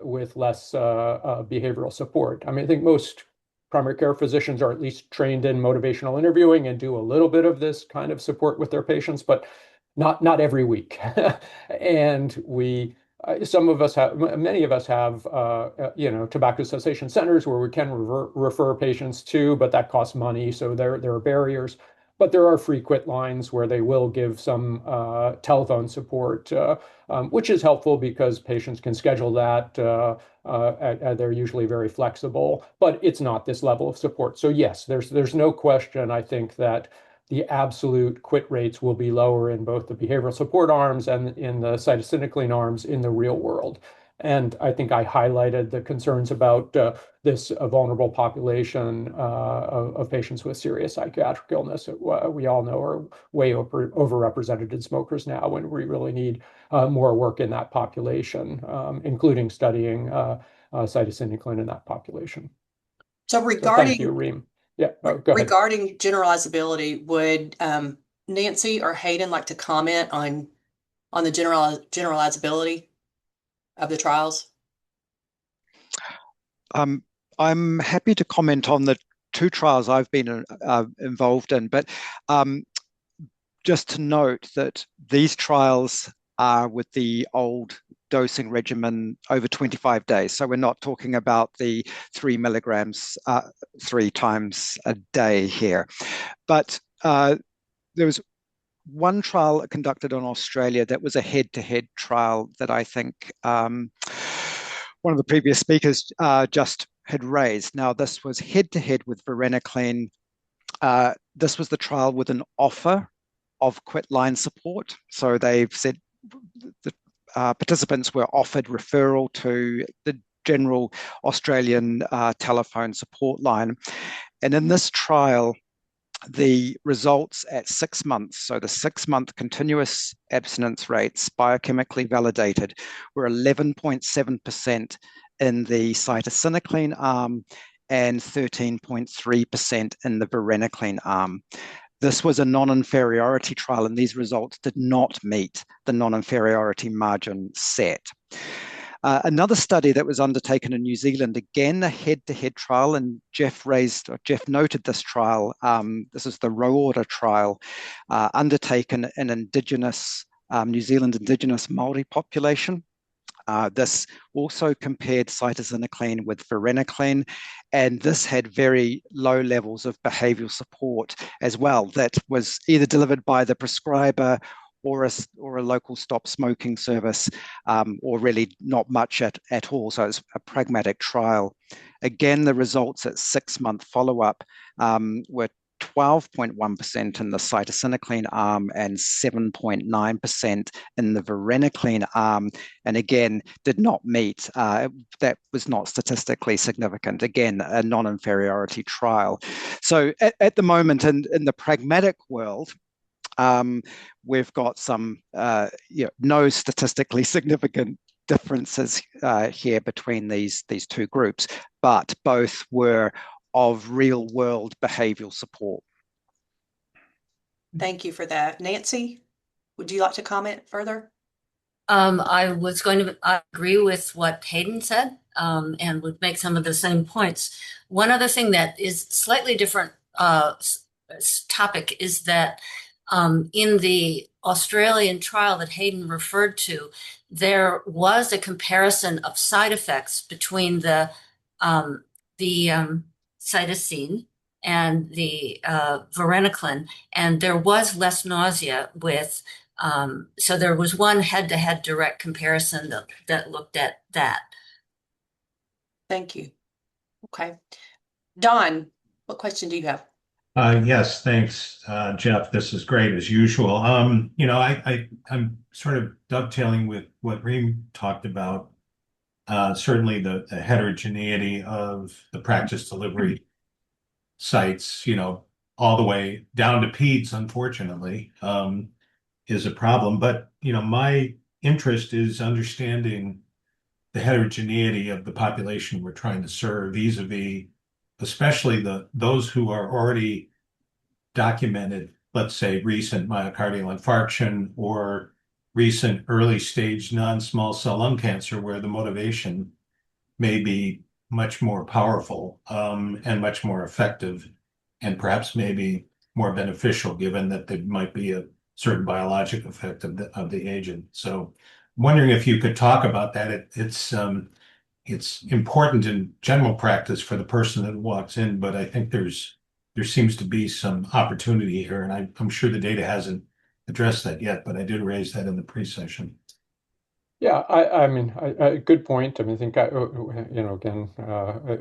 with less behavioral support. I mean, I think most primary care physicians are at least trained in motivational interviewing and do a little bit of this kind of support with their patients, but not every week. And we many of us have, tobacco cessation centers where we can refer patients to, but that costs money, so there are barriers. But there are free quit lines where they will give some telephone support, which is helpful because patients can schedule that. They're usually very flexible, but it's not this level of support. So yes, there's no question, I think, that the absolute quit rates will be lower in both the behavioral support arms and in the cytisinicline arms in the real world. And I think I highlighted the concerns about this vulnerable population of patients with serious psychiatric illness. We all know are way overrepresented in smokers now, when we really need more work in that population, including studying cytisinicline in that population. So thank you, Reem. Yeah, go ahead. Regarding generalizability, would Nancy or Hayden like to comment on the generalizability of the trials? I'm happy to comment on the two trials I've been involved in, but just to note that these trials are with the old dosing regimen over 25 days. So we're not talking about the 3 milligrams 3 times a day here. But there was one trial conducted in Australia that was a head-to-head trial that I think one of the previous speakers just had raised. Now, this was head-to-head with varenicline. This was the trial with an offer of quit line support. So they've said the participants were offered referral to the general Australian telephone support line. And in this trial, the results at 6 months, so the 6-month continuous abstinence rates, biochemically validated, were 11.7% in the cytisinicline arm and 13.3% in the varenicline arm. This was a non-inferiority trial, and these results did not meet the non-inferiority margin set. Another study that was undertaken in New Zealand, again, a head-to-head trial, and Jeff noted this trial. This is the RoOrder trial, undertaken in Indigenous, New Zealand Indigenous Māori population. This also compared cytisinicline with varenicline, and this had very low levels of behavioral support as well that was either delivered by the prescriber or a local stop smoking service, or really not much at all. So it's a pragmatic trial. Again, the results at 6-month follow-up were 12.1% in the cytisinicline arm and 7.9% in the varenicline arm, and again did not meet. That was not statistically significant. Again, a non-inferiority trial. So at the moment, in the pragmatic world, we've got some no statistically significant differences here between these two groups, but both were of real world behavioral support. Thank you for that. Nancy, would you like to comment further? I was going to agree with what Hayden said, and would make some of the same points. One other thing that is slightly different topic is that in the Australian trial that Hayden referred to, there was a comparison of side effects between the cytosine and the varenicline, and there was less nausea with, so there was one head-to-head direct comparison that looked at that. Thank you. Okay. Don, what question do you have? Yes, thanks, Jeff. This is great as usual. I'm sort of dovetailing with what Reem talked about. Certainly the heterogeneity of the practice delivery sites, all the way down to peds, unfortunately, is a problem. But, my interest is understanding the heterogeneity of the population we're trying to serve, vis-a-vis, especially those who are already documented, let's say, recent myocardial infarction or recent early stage non-small cell lung cancer, where the motivation may be much more powerful and much more effective, and perhaps maybe more beneficial, given that there might be a certain biologic effect of the agent. So wondering if you could talk about that. It's important in general practice for the person that walks in, but I think there seems to be some opportunity here, and I'm sure the data hasn't addressed that yet, but I did raise that in the pre-session. Yeah, I mean, good point. I mean, I think, again,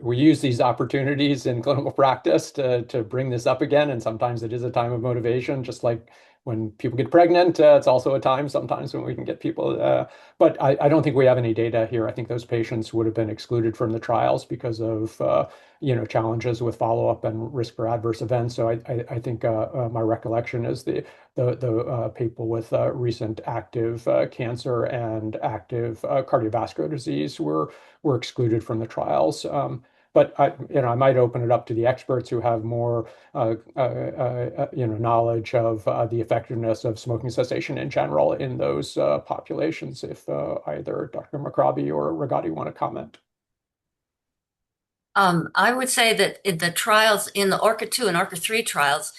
we use these opportunities in clinical practice to bring this up again, and sometimes it is a time of motivation, just like when people get pregnant, it's also a time sometimes when we can get people. But I don't think we have any data here. I think those patients would have been excluded from the trials because of challenges with follow-up and risk for adverse events. So I think my recollection is the people with recent active cancer and active cardiovascular disease were excluded from the trials. But I might open it up to the experts who have more knowledge of the effectiveness of smoking cessation in general in those populations. If either Dr. McRobbie or Rigotti want to comment. I would say that in the trials, in the ORCA-2 and ORCA-3 trials,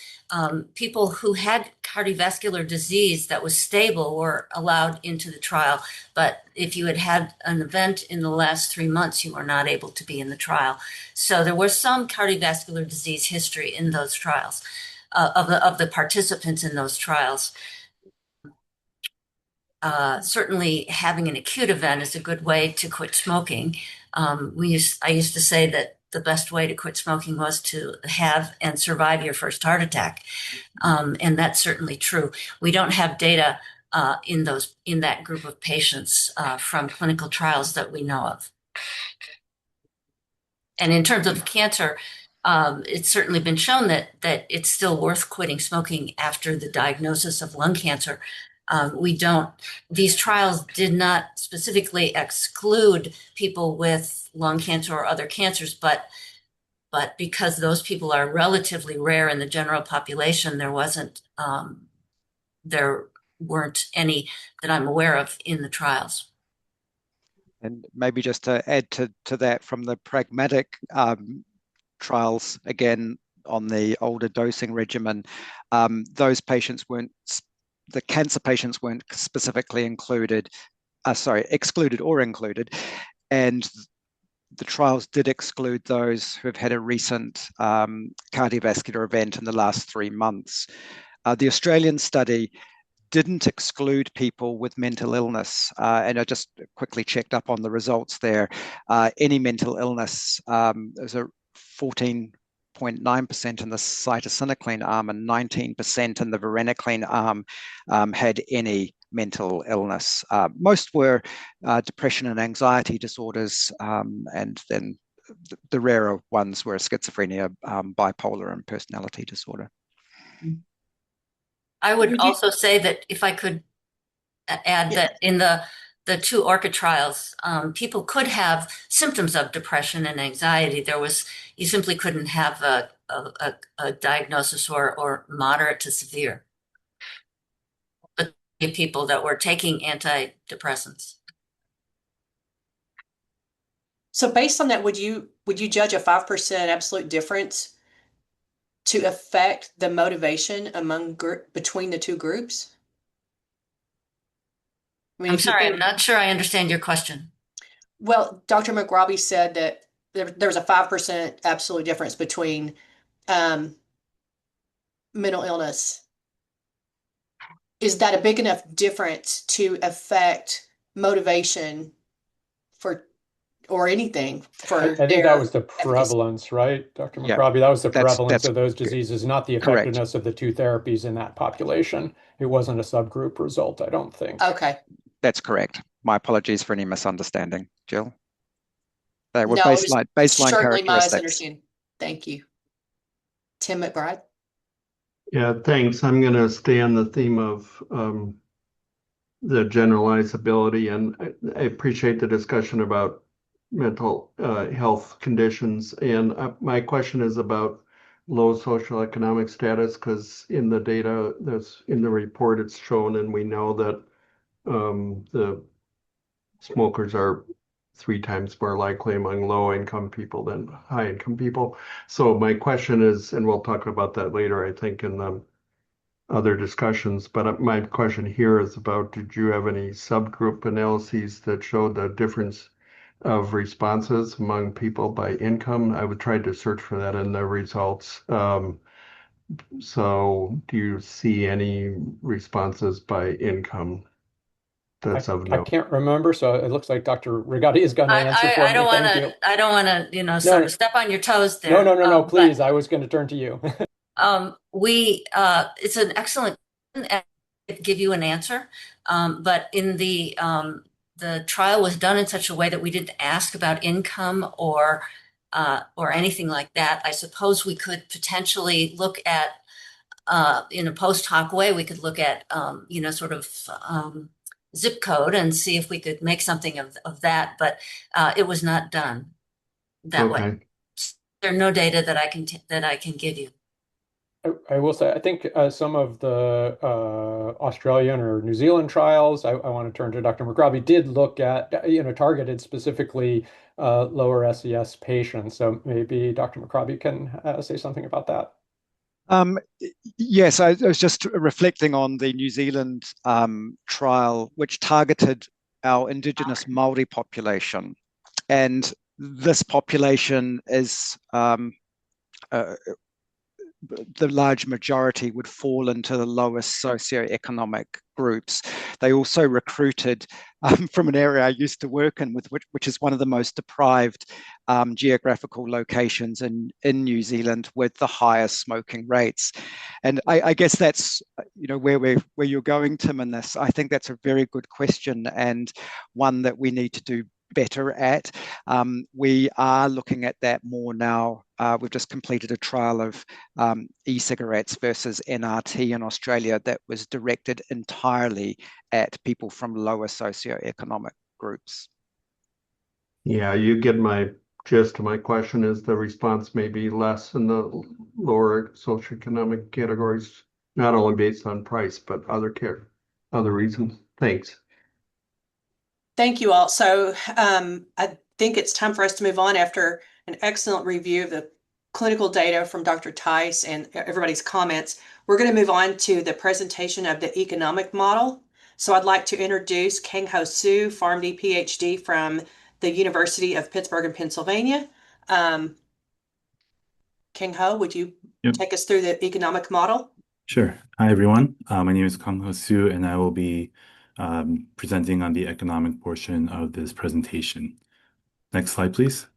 people who had cardiovascular disease that was stable were allowed into the trial. But if you had had an event in the last 3 months, you were not able to be in the trial. So there was some cardiovascular disease history in those trials, of the participants in those trials. Certainly having an acute event is a good way to quit smoking. I used to say that the best way to quit smoking was to have and survive your first heart attack. And that's certainly true. We don't have data in that group of patients from clinical trials that we know of. And in terms of cancer, it's certainly been shown that it's still worth quitting smoking after the diagnosis of lung cancer. These trials did not specifically exclude people with lung cancer or other cancers, but because those people are relatively rare in the general population, there weren't any that I'm aware of in the trials. And maybe just to add to that, from the pragmatic trials, again, on the older dosing regimen, those patients the cancer patients weren't specifically excluded or included. And the trials did exclude those who have had a recent cardiovascular event in the last 3 months. The Australian study didn't exclude people with mental illness. And I just quickly checked up on the results there. Any mental illness, there's a 14.9% in the cytisinicline arm and 19% in the varenicline arm had any mental illness. Most were depression and anxiety disorders, and then the rarer ones were schizophrenia, bipolar, and personality disorder. I would also say that if I could add that in the 2 ORCA trials, people could have symptoms of depression and anxiety. You simply couldn't have a diagnosis or moderate to severe. But people that were taking antidepressants. So based on that, would you judge a 5% absolute difference to affect the motivation between the two groups? I mean, I'm sorry, I'm not sure I understand your question. Well, Dr. McRobbie said that there's a 5% absolute difference between mental illness. Is that a big enough difference to affect motivation or anything for I think that was the prevalence, right, Dr. McRobbie? Yeah, that was the prevalence of those diseases, not the effectiveness of the 2 therapies in that population. It wasn't a subgroup result, I don't think. Okay. That's correct. My apologies for any misunderstanding, Jill. They were No, baseline certainly my characteristics. misunderstanding. Thank you. Tim McBride. Yeah, thanks. I'm going to stay on the theme of the generalizability, and I appreciate the discussion about mental health conditions. And my question is about low socioeconomic status, because in the data that's in the report, it's shown, and we know that the smokers are 3 times more likely among low-income people than high-income people. So my question is, and we'll talk about that later, I think, in the other discussions, but my question here is about, did you have any subgroup analyses that showed the difference of responses among people by income? I would try to search for that in the results. So do you see any responses by income that's of I note? can't remember, so it looks like Dr. Rigotti is going to answer for I don't me. want Thank to. you. I don't want to. You know, No, sort no. of step on your toes No, there. no, But please. I was going to turn to you. it's an excellent give you an answer. But in the trial was done in such a way that we didn't ask about income or anything like that. I suppose we could potentially look at in a post hoc way. We could look at you know, sort of zip code and see if we could make something of that. But it was not done that way. Okay. There are no data that I can give you. I will say, I think some of the Australian or New Zealand trials, I want to turn to Dr. McRobbie, did look at, you know, targeted specifically lower SES patients. So maybe Dr. McRobbie can say something about that. Yes, I was just reflecting on the New Zealand trial, which targeted our Indigenous Māori population. And this population is the large majority would fall into the lowest socioeconomic groups. They also recruited from an area I used to work in, which is one of the most deprived geographical locations in New Zealand with the highest smoking rates. And I guess that's, you know, where you're going, Tim, in this. I think that's a very good question and one that we need to do better at. We are looking at that more now. We've just completed a trial of e-cigarettes versus NRT in Australia that was directed entirely at people from lower socioeconomic groups. Yeah, you get my gist. My question is the response may be less in the lower socioeconomic categories, not only based on price, but other reasons. Thanks. Thank you all. So I think it's time for us to move on after an excellent review of the clinical data from Dr. Tice and everybody's comments. We're going to move on to the presentation of the economic model. So I'd like to introduce Kang Ho Soo, PharmD PhD from the University of Pittsburgh in Pennsylvania. Kang Ho, would you take us through the economic model? Sure. Hi, everyone. My name is Kang Ho Soo, and I will be presenting on the economic portion of this presentation. Next slide, please.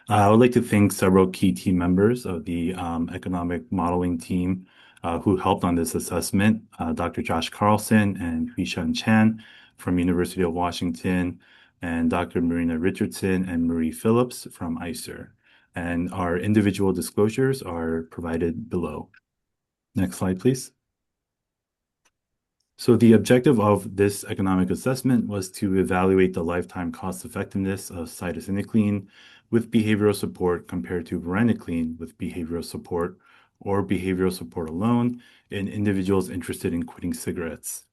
I would like to thank several key team members of the economic modeling team who helped on this assessment, Dr. Josh Carlson and Huishan Chan from University of Washington, and Dr. Marina Richardson and Marie Phillips from ICER. And our individual disclosures are provided below. Next slide, please. So the objective of this economic assessment was to evaluate the lifetime cost effectiveness of cytisinicline with behavioral support compared to varenicline with behavioral support or behavioral support alone in individuals interested in quitting cigarettes.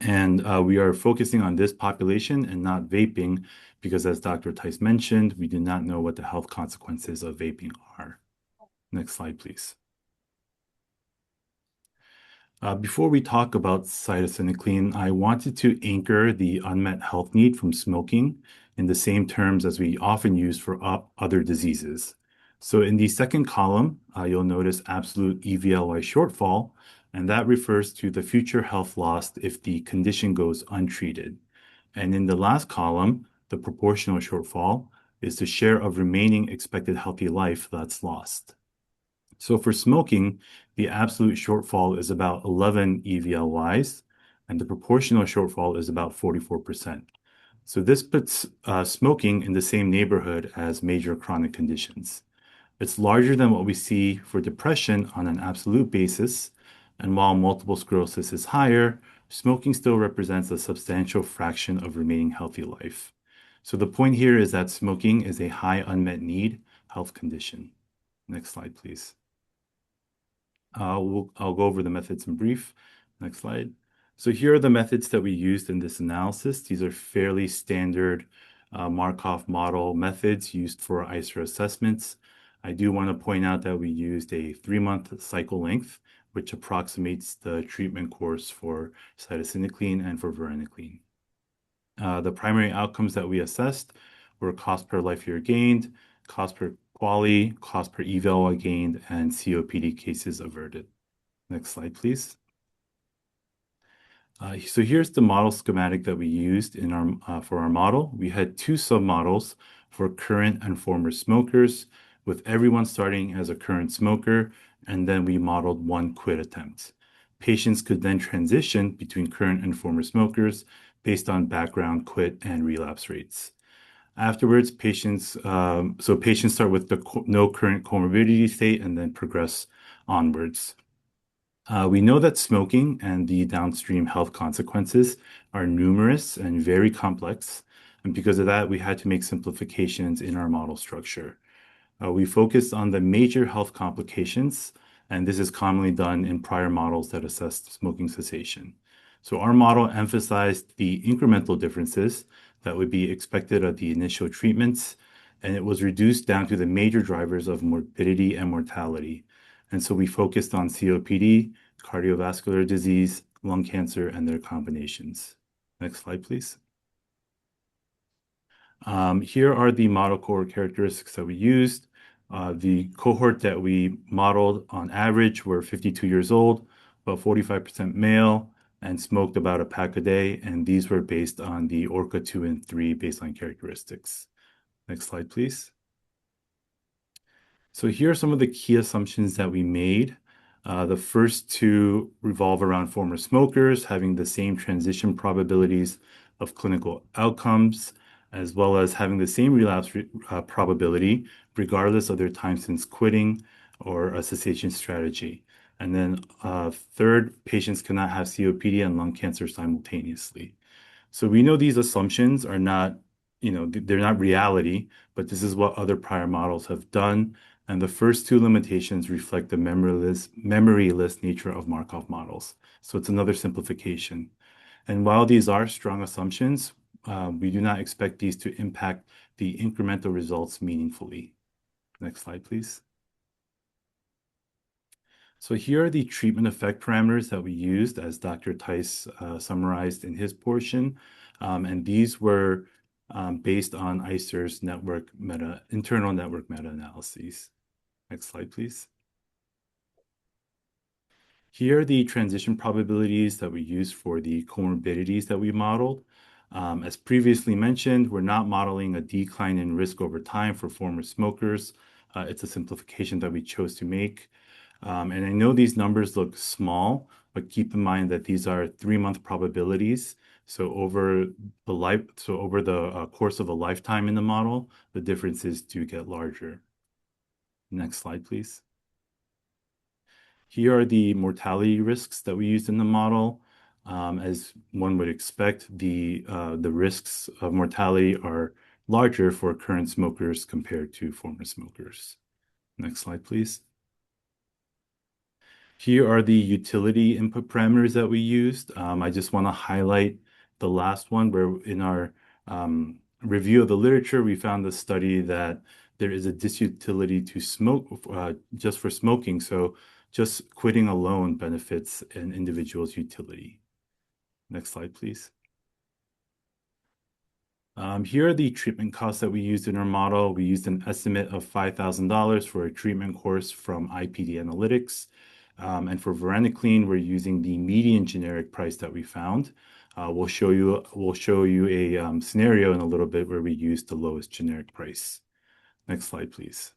And we are focusing on this population and not vaping because, as Dr. Tice mentioned, we do not know what the health consequences of vaping are. Next slide, please. Before we talk about cytisinicline, I wanted to anchor the unmet health need from smoking in the same terms as we often use for other diseases. So in the second column, you'll notice absolute EVLY shortfall, and that refers to the future health lost if the condition goes untreated. And in the last column, the proportional shortfall is the share of remaining expected healthy life that's lost. So for smoking, the absolute shortfall is about 11 EVLYs, and the proportional shortfall is about 44%. So this puts smoking in the same neighborhood as major chronic conditions. It's larger than what we see for depression on an absolute basis, and while multiple sclerosis is higher, smoking still represents a substantial fraction of remaining healthy life. So the point here is that smoking is a high unmet need health condition. Next slide, please. I'll go over the methods in brief. Next slide. So here are the methods that we used in this analysis. These are fairly standard Markov model methods used for ICER assessments. I do want to point out that we used a 3-month cycle length, which approximates the treatment course for cytisinicline and for varenicline. The primary outcomes that we assessed were cost per life year gained, cost per QALY, cost per eval gained, and COPD cases averted. Next slide, please. So here's the model schematic that we used in our for our model. We had two submodels for current and former smokers, with everyone starting as a current smoker, and then we modeled one quit attempt. Patients could then transition between current and former smokers based on background quit and relapse rates. Afterwards, patients start with the no current comorbidity state and then progress onwards. We know that smoking and the downstream health consequences are numerous and very complex, and because of that, we had to make simplifications in our model structure. We focused on the major health complications, and this is commonly done in prior models that assessed smoking cessation. So our model emphasized the incremental differences that would be expected of the initial treatments, and it was reduced down to the major drivers of morbidity and mortality. And so we focused on COPD, cardiovascular disease, lung cancer, and their combinations. Next slide, please. Here are the model cohort characteristics that we used. The cohort that we modeled on average were 52 years old, about 45% male, and smoked about a pack a day, and these were based on the ORCA 2 and 3 baseline characteristics. Next slide, please. So here are some of the key assumptions that we made. The first two revolve around former smokers having the same transition probabilities of clinical outcomes, as well as having the same relapse probability, regardless of their time since quitting or a cessation strategy. And then third, patients cannot have COPD and lung cancer simultaneously. So we know these assumptions are not, they're not reality, but this is what other prior models have done. And the first two limitations reflect the memoryless nature of Markov models. So it's another simplification. And while these are strong assumptions, we do not expect these to impact the incremental results meaningfully. Next slide, please. So here are the treatment effect parameters that we used, as Dr. Tice summarized in his portion. And these were based on ICER's internal network meta-analyses. Next slide, please. Here are the transition probabilities that we used for the comorbidities that we modeled. As previously mentioned, we're not modeling a decline in risk over time for former smokers. It's a simplification that we chose to make. And I know these numbers look small, but keep in mind that these are 3-month probabilities. So over the course of a lifetime in the model, the differences do get larger. Next slide, please. Here are the mortality risks that we used in the model. As one would expect, the risks of mortality are larger for current smokers compared to former smokers. Next slide, please. Here are the utility input parameters that we used. I just want to highlight the last one, where in our review of the literature, we found the study that there is a disutility to smoke just for smoking. So just quitting alone benefits an individual's utility. Next slide, please. Here are the treatment costs that we used in our model. We used an estimate of $5,000 for a treatment course from IPD Analytics. And for varenicline, we're using the median generic price that we found. We'll show you a scenario in a little bit where we use the lowest generic price. Next slide, please.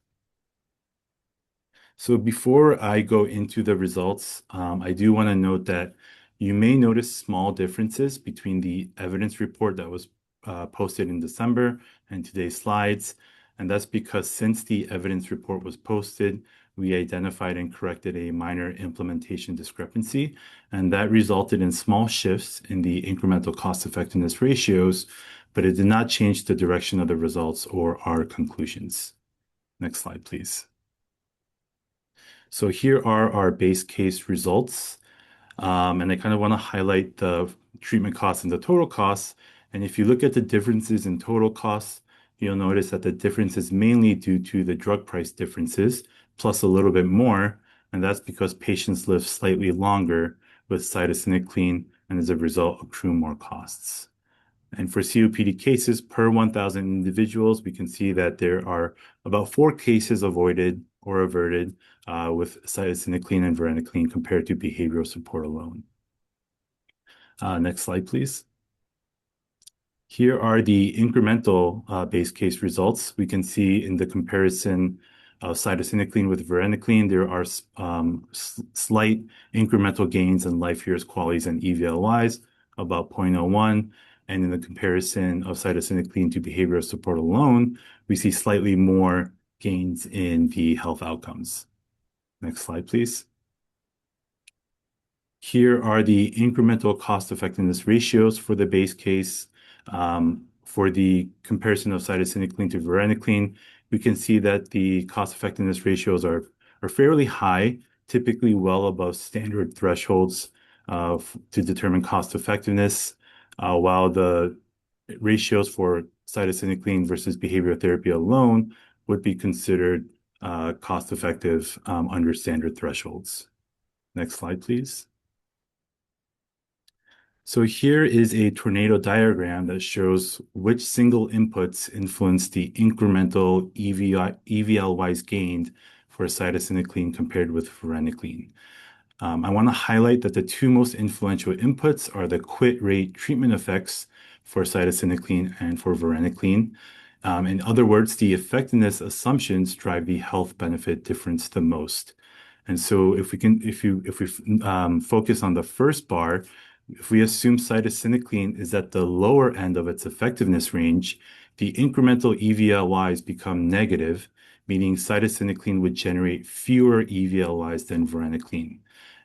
So before I go into the results, I do want to note that you may notice small differences between the evidence report that was posted in December and today's slides. And that's because since the evidence report was posted, we identified and corrected a minor implementation discrepancy, and that resulted in small shifts in the incremental cost effectiveness ratios, but it did not change the direction of the results or our conclusions. Next slide, please. So here are our base case results. And I kind of want to highlight the treatment costs and the total costs. And if you look at the differences in total costs, you'll notice that the difference is mainly due to the drug price differences, plus a little bit more and that's because patients live slightly longer with cytisinicline and as a result accrue more costs. And for COPD cases per 1,000 individuals, we can see that there are about 4 cases avoided or averted with cytisinicline and varenicline compared to behavioral support alone. Next slide, please. Here are the incremental base case results. We can see in the comparison of cytisinicline with varenicline, there are slight incremental gains in life years, QALYs, and EVLYs, about 0.01. And in the comparison of cytisinicline to behavioral support alone, we see slightly more gains in the health outcomes. Next slide, please. Here are the incremental cost effectiveness ratios for the base case. For the comparison of cytisinicline to varenicline, we can see that the cost effectiveness ratios are fairly high, typically well above standard thresholds to determine cost effectiveness, while the ratios for cytisinicline versus behavioral therapy alone would be considered cost effective under standard thresholds. Next slide, please. So here is a tornado diagram that shows which single inputs influence the incremental EVLYs gained for cytisinicline compared with varenicline. I want to highlight that the 2 most influential inputs are the quit rate treatment effects for cytisinicline and for varenicline. In other words, the effectiveness assumptions drive the health benefit difference the most. And so if we focus on the first bar, if we assume cytisinicline is at the lower end of its effectiveness range, the incremental EVLYs become negative, meaning cytisinicline would generate fewer EVLYs than varenicline.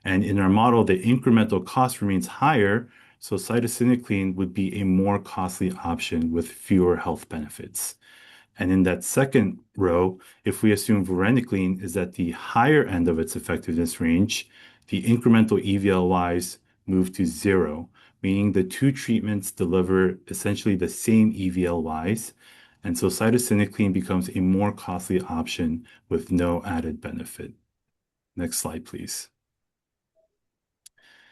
And in our model, the incremental cost remains higher, so cytisinicline would be a more costly option with fewer health benefits. And in that second row, if we assume varenicline is at the higher end of its effectiveness range, the incremental EVLYs move to 0, meaning the 2 treatments deliver essentially the same EVLYs, and so cytisinicline becomes a more costly option with no added benefit. Next slide, please.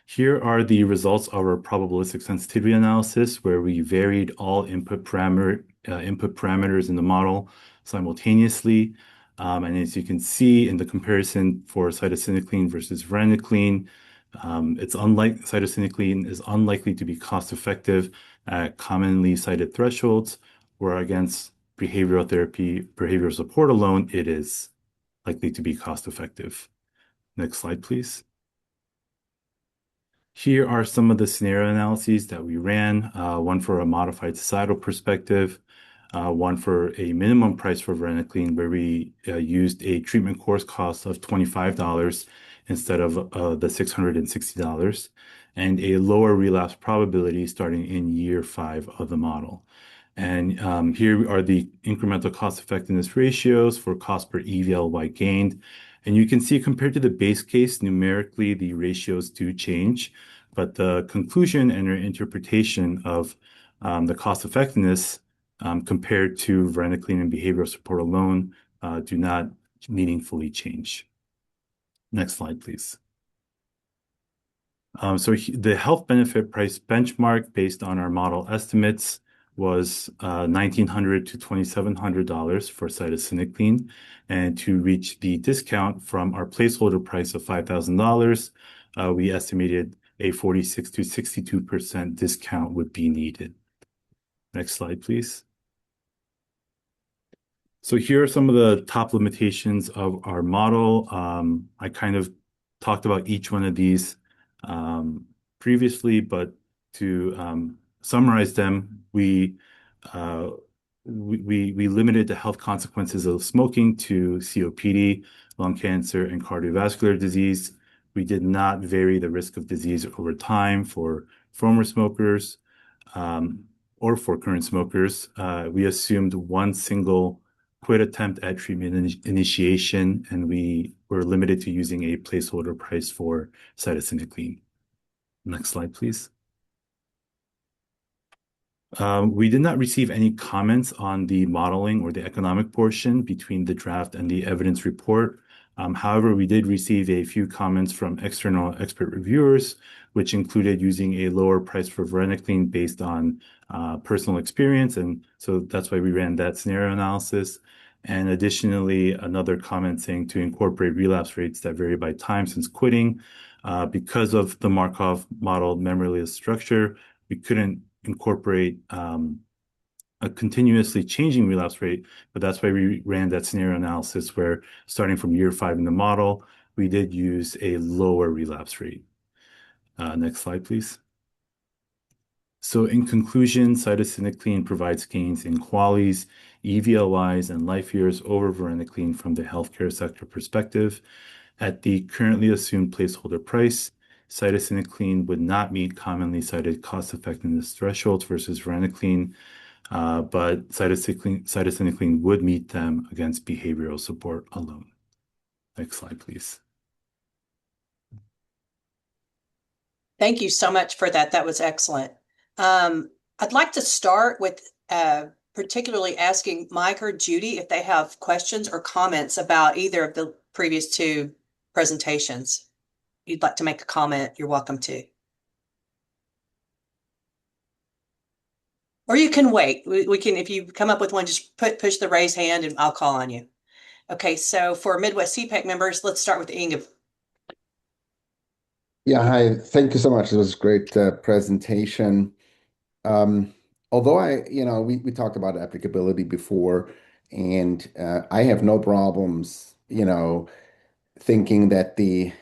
Here are the results of our probabilistic sensitivity analysis, where we varied all input parameters in the model simultaneously. And as you can see in the comparison for cytisinicline versus varenicline, cytisinicline is unlikely to be cost effective at commonly cited thresholds, where against behavioral therapy, behavioral support alone, it is likely to be cost effective. Next slide, please. Here are some of the scenario analyses that we ran, one for a modified societal perspective, one for a minimum price for varenicline, where we used a treatment course cost of $25 instead of the $660, and a lower relapse probability starting in year 5 of the model. And here are the incremental cost effectiveness ratios for cost per EVLY gained. And you can see compared to the base case, numerically, the ratios do change, but the conclusion and our interpretation of the cost effectiveness compared to varenicline and behavioral support alone do not meaningfully change. Next slide, please. So the health benefit price benchmark based on our model estimates was $1,900 to $2,700 for cytisinicline. And to reach the discount from our placeholder price of $5,000, we estimated a 46 to 62% discount would be needed. Next slide, please. So here are some of the top limitations of our model. I kind of talked about each one of these previously, but to summarize them, we limited the health consequences of smoking to COPD, lung cancer, and cardiovascular disease. We did not vary the risk of disease over time for former smokers or for current smokers. We assumed one single quit attempt at treatment initiation, and we were limited to using a placeholder price for cytisinicline. Next slide, please. We did not receive any comments on the modeling or the economic portion between the draft and the evidence report. However, we did receive a few comments from external expert reviewers, which included using a lower price for varenicline based on personal experience. And so that's why we ran that scenario analysis. And additionally, another comment saying to incorporate relapse rates that vary by time since quitting. Because of the Markov model memoryless structure, we couldn't incorporate a continuously changing relapse rate, but that's why we ran that scenario analysis where starting from year 5 in the model, we did use a lower relapse rate. Next slide, please. So in conclusion, cytisinicline provides gains in QALYs, EVLYs, and life years over varenicline from the healthcare sector perspective. At the currently assumed placeholder price, cytisinicline would not meet commonly cited cost-effectiveness thresholds versus varenicline, but cytisinicline would meet them against behavioral support alone. Next slide, please. Thank you so much for that. That was excellent. I'd like to start with particularly asking Mike or Judy if they have questions or comments about either of the previous two presentations. If you'd like to make a comment, you're welcome to. Or you can wait. We can, if you come up with one, just push the raise hand and I'll call on you. Okay, so for Midwest CPAC members, let's start with Inge. Yeah, hi. Thank you so much. It was a great presentation. Although we talked about applicability before, and I have no problems, thinking that the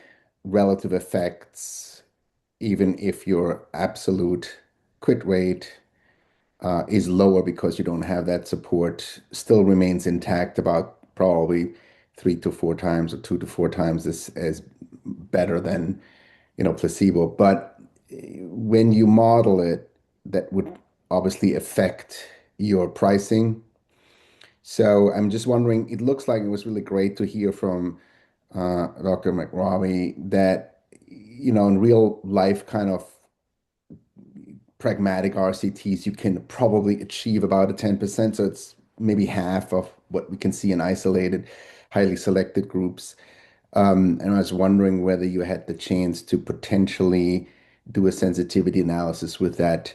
relative effects, even if your absolute quit rate is lower because you don't have that support, still remains intact about probably 3 to 4 times or 2 to 4 times as better than placebo. But when you model it, that would obviously affect your pricing. So I'm just wondering, it looks like it was really great to hear from Dr. McRobbie that, in real life kind of pragmatic RCTs, you can probably achieve about a 10%. So it's maybe half of what we can see in isolated, highly selected groups. And I was wondering whether you had the chance to potentially do a sensitivity analysis with that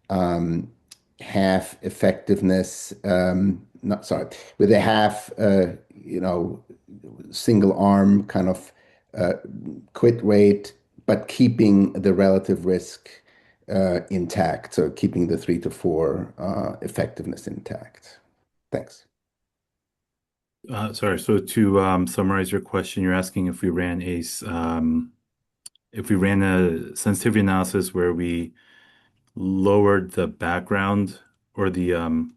half effectiveness, not sorry, with a half, single arm kind of quit rate, but keeping the relative risk intact. So keeping the 3 to 4 effectiveness intact. Thanks. Sorry, so to summarize your question, you're asking if we ran a sensitivity analysis where we lowered the background or the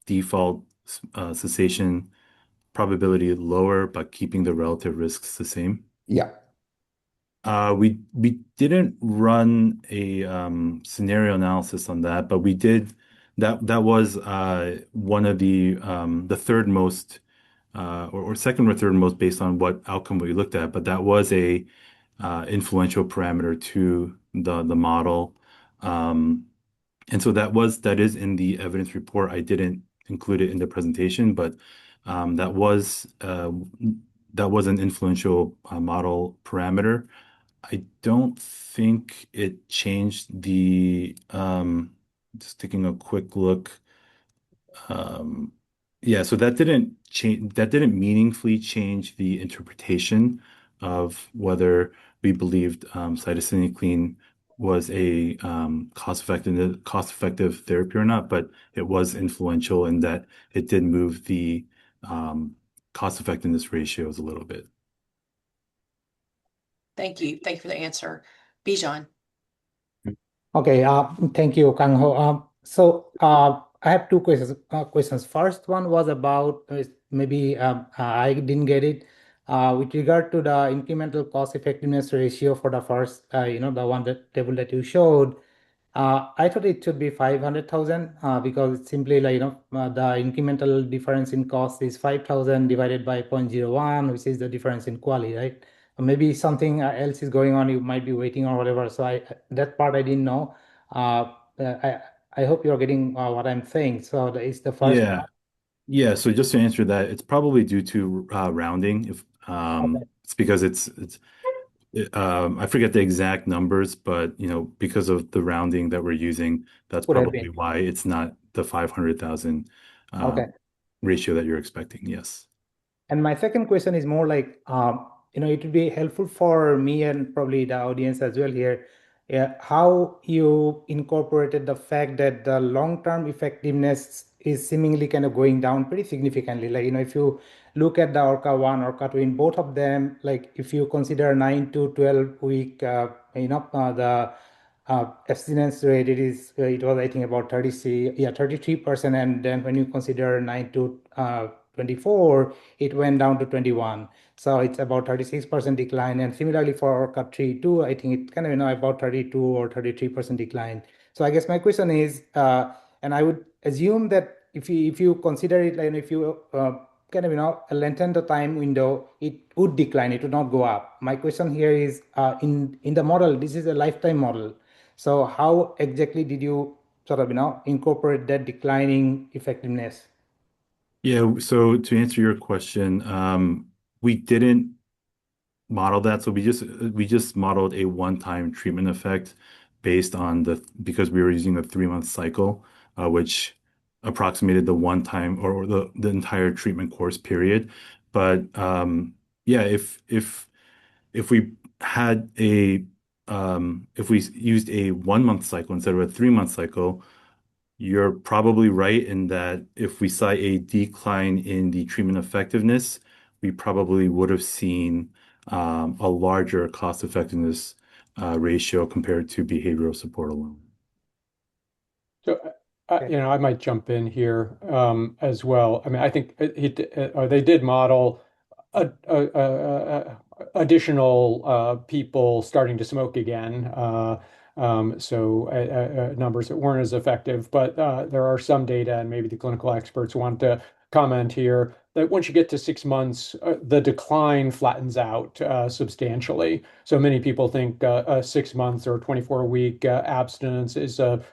default cessation probability lower, but keeping the relative risks the same? Yeah. We didn't run a scenario analysis on that, but we did that was one of the third most or second or third most based on what outcome we looked at, but that was a influential parameter to the model. And so that is in the evidence report. I didn't include it in the presentation, but that was an influential model parameter. I don't think it changed just taking a quick look. Yeah, so that didn't meaningfully change the interpretation of whether we believed cytisinicline was a cost-effective therapy or not, but it was influential in that it did move the cost-effectiveness ratios a little bit. Thank you. Thank you for the answer. Bijan. Okay, thank you, Kang Ho. So I have two questions. First one was about maybe I didn't get it. With regard to the incremental cost effectiveness ratio for the first, the table that you showed, I thought it should be 500,000 because it's simply like, the incremental difference in cost is 5,000 divided by 0.01, which is the difference in quality, right? Or maybe something else is going on, you might be waiting or whatever. So that part I didn't know. I hope you're getting what I'm saying. So that is the first Yeah. part. Yeah, so just to answer that, it's probably due to rounding. It's because I forget the exact numbers, but because of the rounding that we're using, that's Would have probably been. why it's not the 500,000 Okay. ratio that you're expecting. Yes. And my second question is more like, it would be helpful for me and probably the audience as well here, how you incorporated the fact that the long-term effectiveness is seemingly kind of going down pretty significantly. Like, if you look at the ORCA 1, ORCA 2, in both of them, like if you consider 9 to 12 week, the abstinence rate, it was, I think, about 33%. And then when you consider 9 to 24, it went down to 21. So it's about 36% decline. And similarly for ORCA 3 too, I think it's kind of, about 32 or 33% decline. So I guess my question is, and I would assume that if you consider it, like if you kind of, lengthen the time window, it would decline, it would not go up. My question here is, in the model, this is a lifetime model. So how exactly did you sort of, incorporate that declining effectiveness? Yeah, so to answer your question, we didn't model that. So we just modeled a one-time treatment effect based on because we were using a 3-month cycle, which approximated the one time or the entire treatment course period. But yeah, if we had if we used a 1-month cycle instead of a 3-month cycle, you're probably right in that if we saw a decline in the treatment effectiveness, we probably would have seen a larger cost effectiveness ratio compared to behavioral support alone. So, I might jump in here as well. I mean, I think they did model additional people starting to smoke again. So numbers that weren't as effective, but there are some data, and maybe the clinical experts want to comment here, that once you get to 6 months, the decline flattens out substantially. So many people think 6 months or 24-week abstinence is a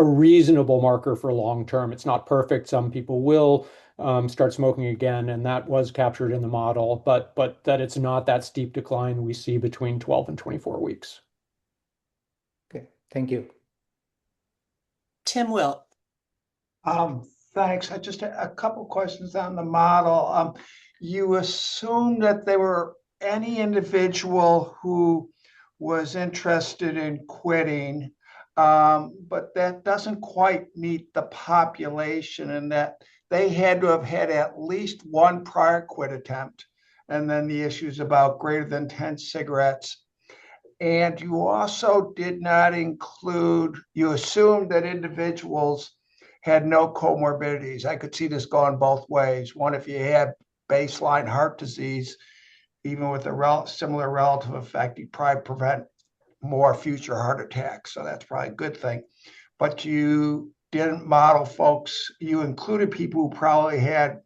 reasonable marker for long term. It's not perfect. Some people will start smoking again, and that was captured in the model, but that it's not that steep decline we see between 12 and 24 weeks. Okay, thank you. Tim Will. Thanks. I just a couple questions on the model. You assume that there were any individual who was interested in quitting, but that doesn't quite meet the population, and that they had to have had at least one prior quit attempt. And then the issues about greater than 10 cigarettes. And you also did not include, you assumed that individuals had no comorbidities. I could see this going both ways. One, if you had baseline heart disease, even with a similar relative effect, you probably prevent more future heart attacks. So that's probably a good thing. But you didn't model folks, you included people who probably had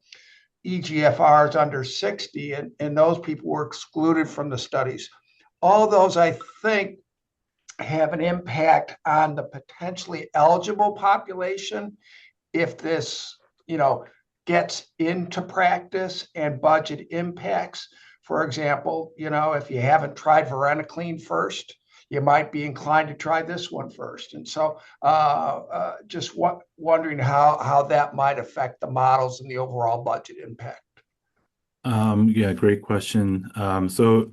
EGFRs under 60, and those people were excluded from the studies. All those, I think, have an impact on the potentially eligible population if this, gets into practice and budget impacts. For example, if you haven't tried varenicline first, you might be inclined to try this one first. And so just wondering how that might affect the models and the overall budget impact. Yeah, great question. So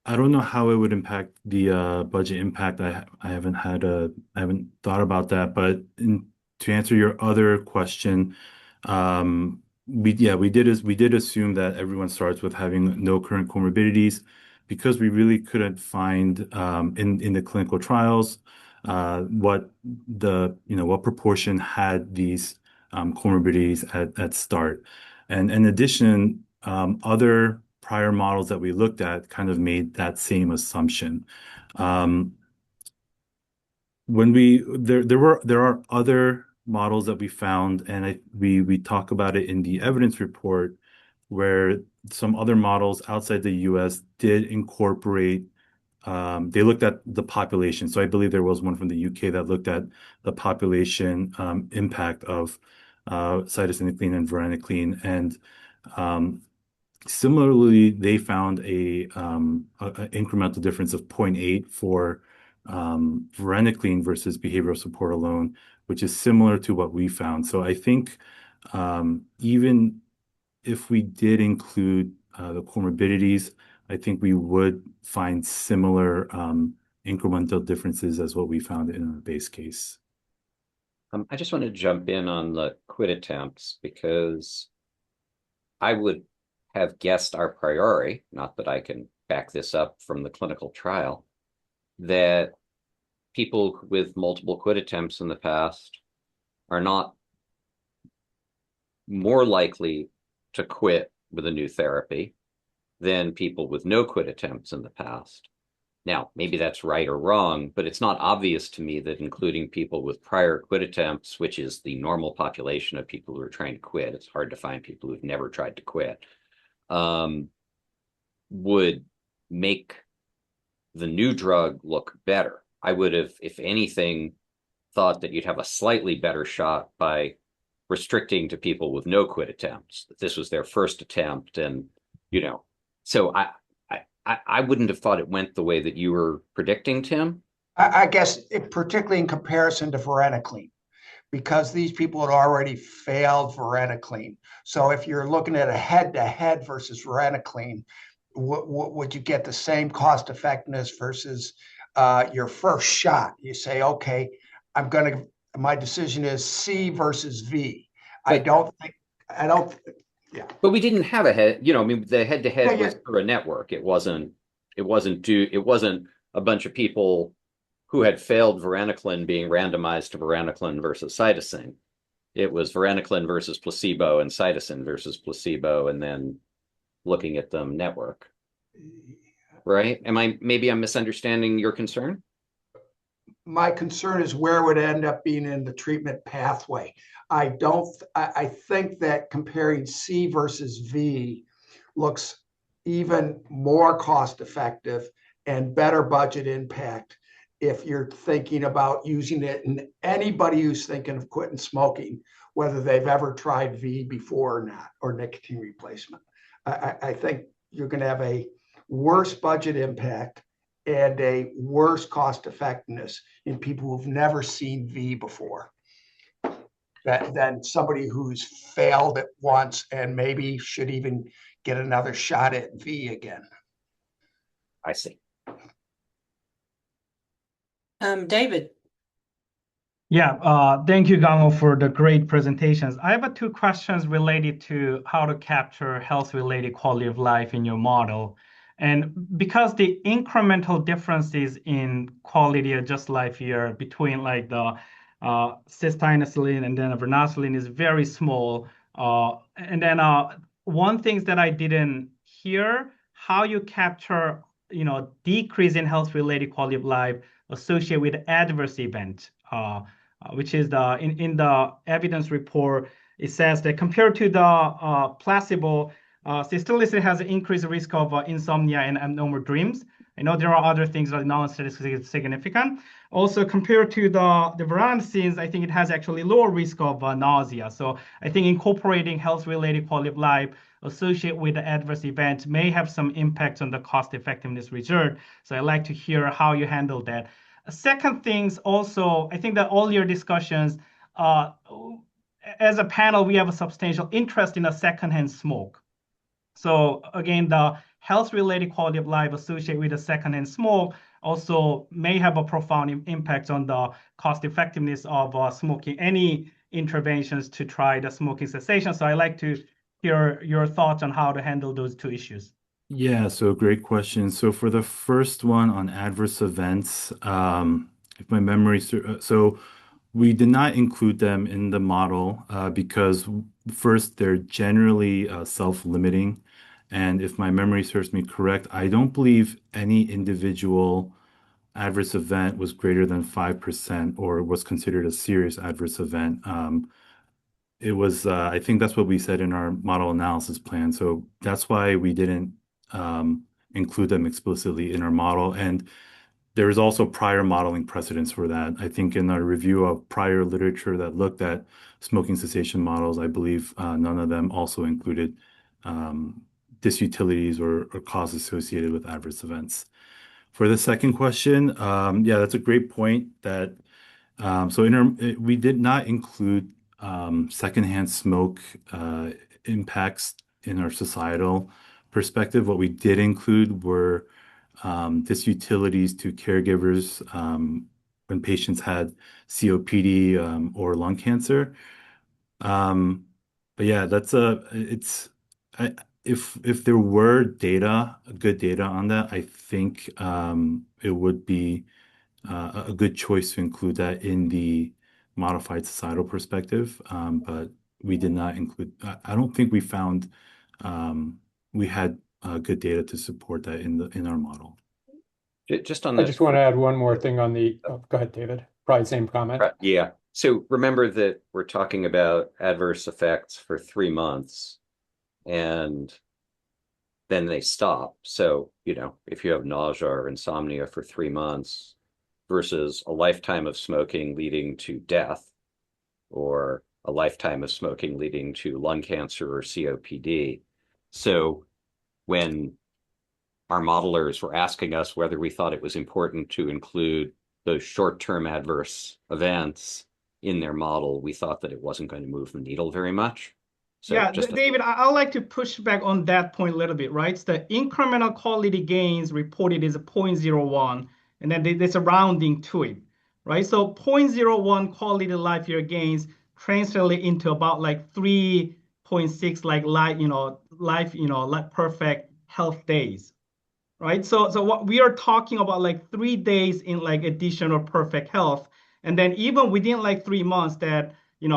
I don't know how it would impact the budget impact. I haven't thought about that. But to answer your other question, we did assume that everyone starts with having no current comorbidities because we really couldn't find in the clinical trials what proportion had these comorbidities at start. And in addition, other prior models that we looked at kind of made that same assumption. There are other models that we found, and we talk about it in the evidence report, where some other models outside the US did incorporate, they looked at the population. So I believe there was one from the UK that looked at the population impact of cytisinicline and varenicline. And Similarly, they found a incremental difference of 0.8 for varenicline versus behavioral support alone, which is similar to what we found. So I think even if we did include the comorbidities, I think we would find similar incremental differences as what we found in our base case. I just want to jump in on the quit attempts because I would have guessed a priori, not that I can back this up from the clinical trial, that people with multiple quit attempts in the past are not more likely to quit with a new therapy than people with no quit attempts in the past. Now, maybe that's right or wrong, but it's not obvious to me that including people with prior quit attempts, which is the normal population of people who are trying to quit, it's hard to find people who've never tried to quit, would make the new drug look better. I would have, if anything, thought that you'd have a slightly better shot by restricting to people with no quit attempts, that this was their first attempt. And, so I wouldn't have thought it went the way that you were predicting, Tim. I guess particularly in comparison to varenicline, because these people had already failed varenicline. So if you're looking at a head-to-head versus varenicline, would you get the same cost effectiveness versus your first shot? You say, okay, my decision is C versus V. But we didn't have a head, the head-to-head was through a network. It wasn't a bunch of people who had failed varenicline being randomized to varenicline versus cytosine. It was varenicline versus placebo and cytosine versus placebo, and then looking at them network. Right? Maybe I'm misunderstanding your concern? My concern is where it would end up being in the treatment pathway. I think that comparing C versus V looks even more cost effective and better budget impact if you're thinking about using it in anybody who's thinking of quitting smoking, whether they've ever tried V before or not, or nicotine replacement. I think you're going to have a worse budget impact and a worse cost effectiveness in people who've never seen V before than somebody who's failed it once and maybe should even get another shot at V again. I see. David. Yeah, thank you, Gango, for the great presentations. I have two questions related to how to capture health-related quality of life in your model. And because the incremental differences in quality of just life here between like the cystinurin and then varenicline is very small. And then one thing that I didn't hear, how you capture, decrease in health-related quality of life associated with adverse event, which is in the evidence report, it says that compared to the placebo, cystinurin has an increased risk of insomnia and abnormal dreams. I know there are other things that are non-statistically significant. Also, compared to the varenicline, I think it has actually lower risk of nausea. So I think incorporating health-related quality of life associated with the adverse event may have some impact on the cost effectiveness result. So I'd like to hear how you handle that. Second things also, I think that all your discussions, as a panel, we have a substantial interest in a secondhand smoke. So again, the health-related quality of life associated with the secondhand smoke also may have a profound impact on the cost effectiveness of smoking, any interventions to try the smoking cessation. So I'd like to hear your thoughts on how to handle those two issues. Yeah, so great question. So for the first one on adverse events, if my memory, so we did not include them in the model because first, they're generally self-limiting. And if my memory serves me correct, I don't believe any individual adverse event was greater than 5% or was considered a serious adverse event. It was, I think that's what we said in our model analysis plan. So that's why we didn't include them explicitly in our model. And there is also prior modeling precedents for that. I think in our review of prior literature that looked at smoking cessation models, I believe none of them also included disutilities or costs associated with adverse events. For the second question, yeah, that's a great point. We did not include secondhand smoke impacts in our societal perspective. What we did include were disutilities to caregivers when patients had COPD or lung cancer. But yeah, if there were good data on that, I think it would be a good choice to include that in the modified societal perspective. But we did not include. I don't think we found we had good data to support that in our model. Just on I the just want to add one more thing on the. Oh, go ahead, David. Probably same comment. Yeah. So remember that we're talking about adverse effects for 3 months, and then they stop. So, if you have nausea or insomnia for 3 months versus a lifetime of smoking leading to death, or a lifetime of smoking leading to lung cancer or COPD. So when our modelers were asking us whether we thought it was important to include those short-term adverse events in their model, we thought that it wasn't going to move the needle very much. So Yeah, just David, I'd like to push back on that point a little bit, right? So the incremental quality gains reported is 0.01, and then there's a rounding to it, right? So 0.01 quality of life year gains translate into about like 3.6 like like perfect health days, right? So what we are talking about like 3 days in like additional perfect health, and then even within like 3 months that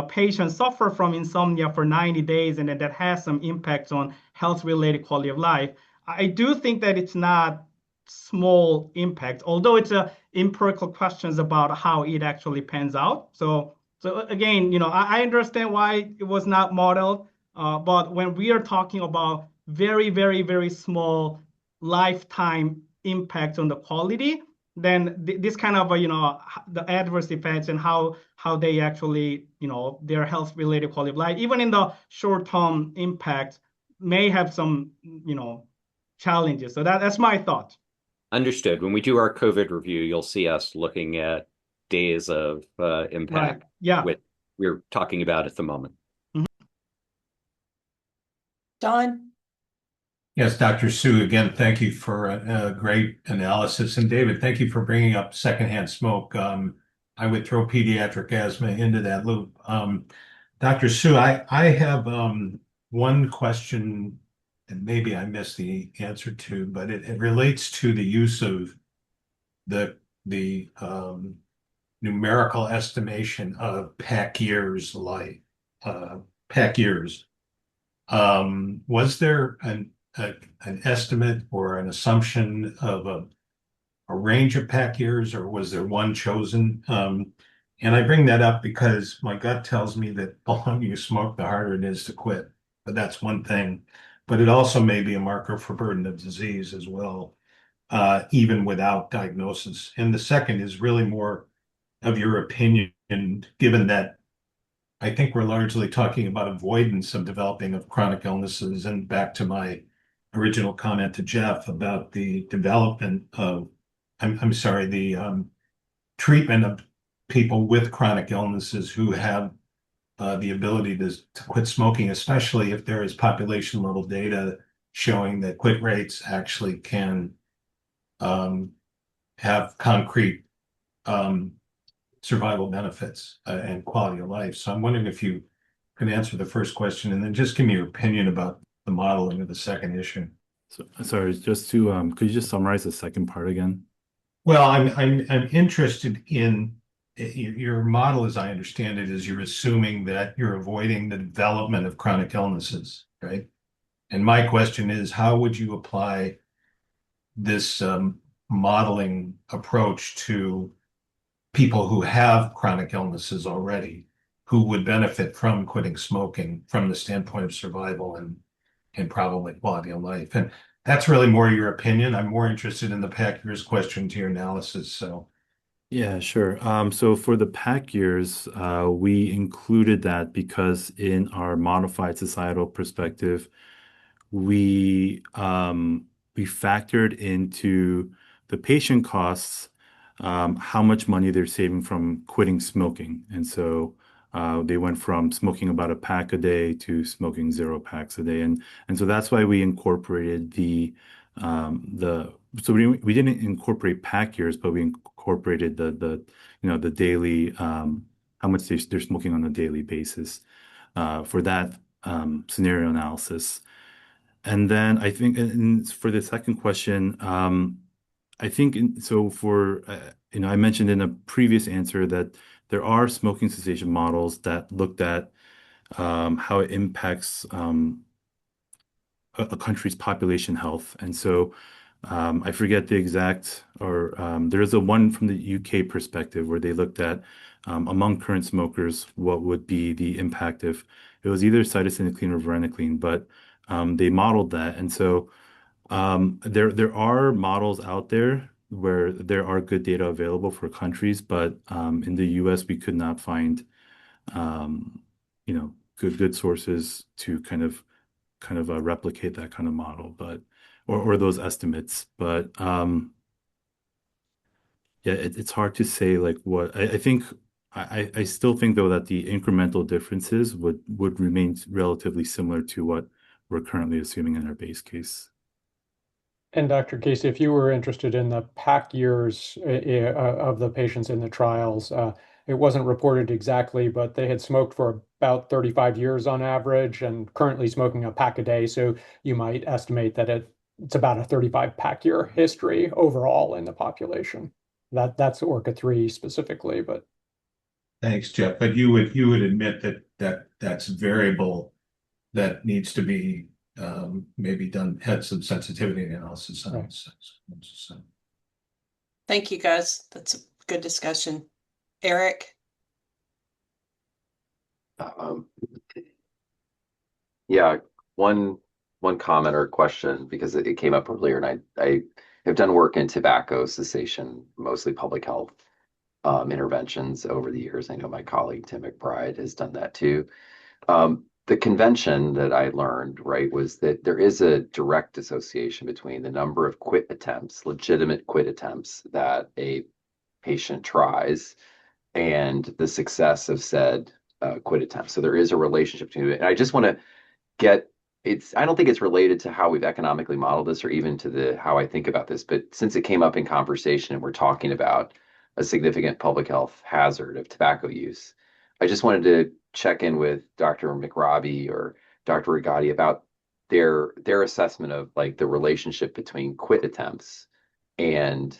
patients suffer from insomnia for 90 days, and then that has some impacts on health-related quality of life. I do think that it's not small impact, although it's a empirical questions about how it actually pans out. So again, I understand why it was not modeled, but when we are talking about very, very, very small lifetime impact on the quality, then this kind of the adverse effects and how they actually their health related quality of life, even in the short term impact, may have some challenges. So that's my thought. understood. When we do our COVID review, you'll see us looking at days of impact. Right. Yeah. We're talking about at the moment. Don? Yes, Dr. Su, again, thank you for a great analysis. And David, thank you for bringing up secondhand smoke. I would throw pediatric asthma into that loop. Dr. Su, I have one question that maybe I missed the answer to, but it relates to the use of the numerical estimation of pack years pack years. Was there an estimate or an assumption of a range of pack years, or was there one chosen? And I bring that up because my gut tells me that the longer you smoke, the harder it is to quit. But that's one thing. But it also may be a marker for burden of disease as well, even without diagnosis. And the second is really more of your opinion, given that I think we're largely talking about avoidance of developing of chronic illnesses. And back to my original comment to Jeff about the development of, I'm sorry, the treatment of people with chronic illnesses who have the ability to quit smoking, especially if there is population level data showing that quit rates actually can have concrete survival benefits and quality of life. So I'm wondering if you can answer the first question and then just give me your opinion about the modeling of the second issue. So, sorry, just to could you just summarize the second part again? Well, I'm interested in your model, as I understand it, is you're assuming that you're avoiding the development of chronic illnesses, right? And my question is, how would you apply this modeling approach to people who have chronic illnesses already, who would benefit from quitting smoking from the standpoint of survival and probably quality of life? And that's really more your opinion. I'm more interested in the pack years question to your analysis. So Yeah, sure. So for the pack years, we included that because in our modified societal perspective, we factored into the patient costs how much money they're saving from quitting smoking. And so they went from smoking about a pack a day to smoking 0 packs a day. And so that's why we incorporated so we didn't incorporate pack years, but we incorporated the daily how much they're smoking on a daily basis for that scenario analysis. And then I think for the second question, I think I mentioned in a previous answer that there are smoking cessation models that looked at how it impacts a country's population health. And so I forget the exact, or there is a one from the UK perspective where they looked at among current smokers, what would be the impact if it was either cytisinicline or varenicline, but they modeled that. And so there are models out there where there are good data available for countries, but in the US, we could not find good sources to kind of replicate that kind of model, or those estimates. But yeah, it's hard to say like what I think. I still think though that the incremental differences would remain relatively similar to what we're currently assuming in our base case. And Dr. Casey, if you were interested in the pack years of the patients in the trials, it wasn't reported exactly, but they had smoked for about 35 years on average and currently smoking a pack a day. So you might estimate that it's about a 35 pack year history overall in the population. That's ORCA 3 specifically, but. Thanks, Jeff. But you would admit that that's variable that needs to be maybe had some sensitivity analysis on it. So. Thank you, guys. That's a good discussion. Eric? Yeah, one comment or question, because it came up earlier, and I have done work in tobacco cessation, mostly public health interventions over the years. I know my colleague Tim McBride has done that too. The convention that I learned, right, was that there is a direct association between the number of quit attempts, legitimate quit attempts that a patient tries, and the success of said quit attempt. So there is a relationship between it. And I just want to I don't think it's related to how we've economically modeled this or even to how I think about this, but since it came up in conversation and we're talking about a significant public health hazard of tobacco use, I just wanted to check in with Dr. McRobbie or Dr. Rigatti about their assessment of like the relationship between quit attempts and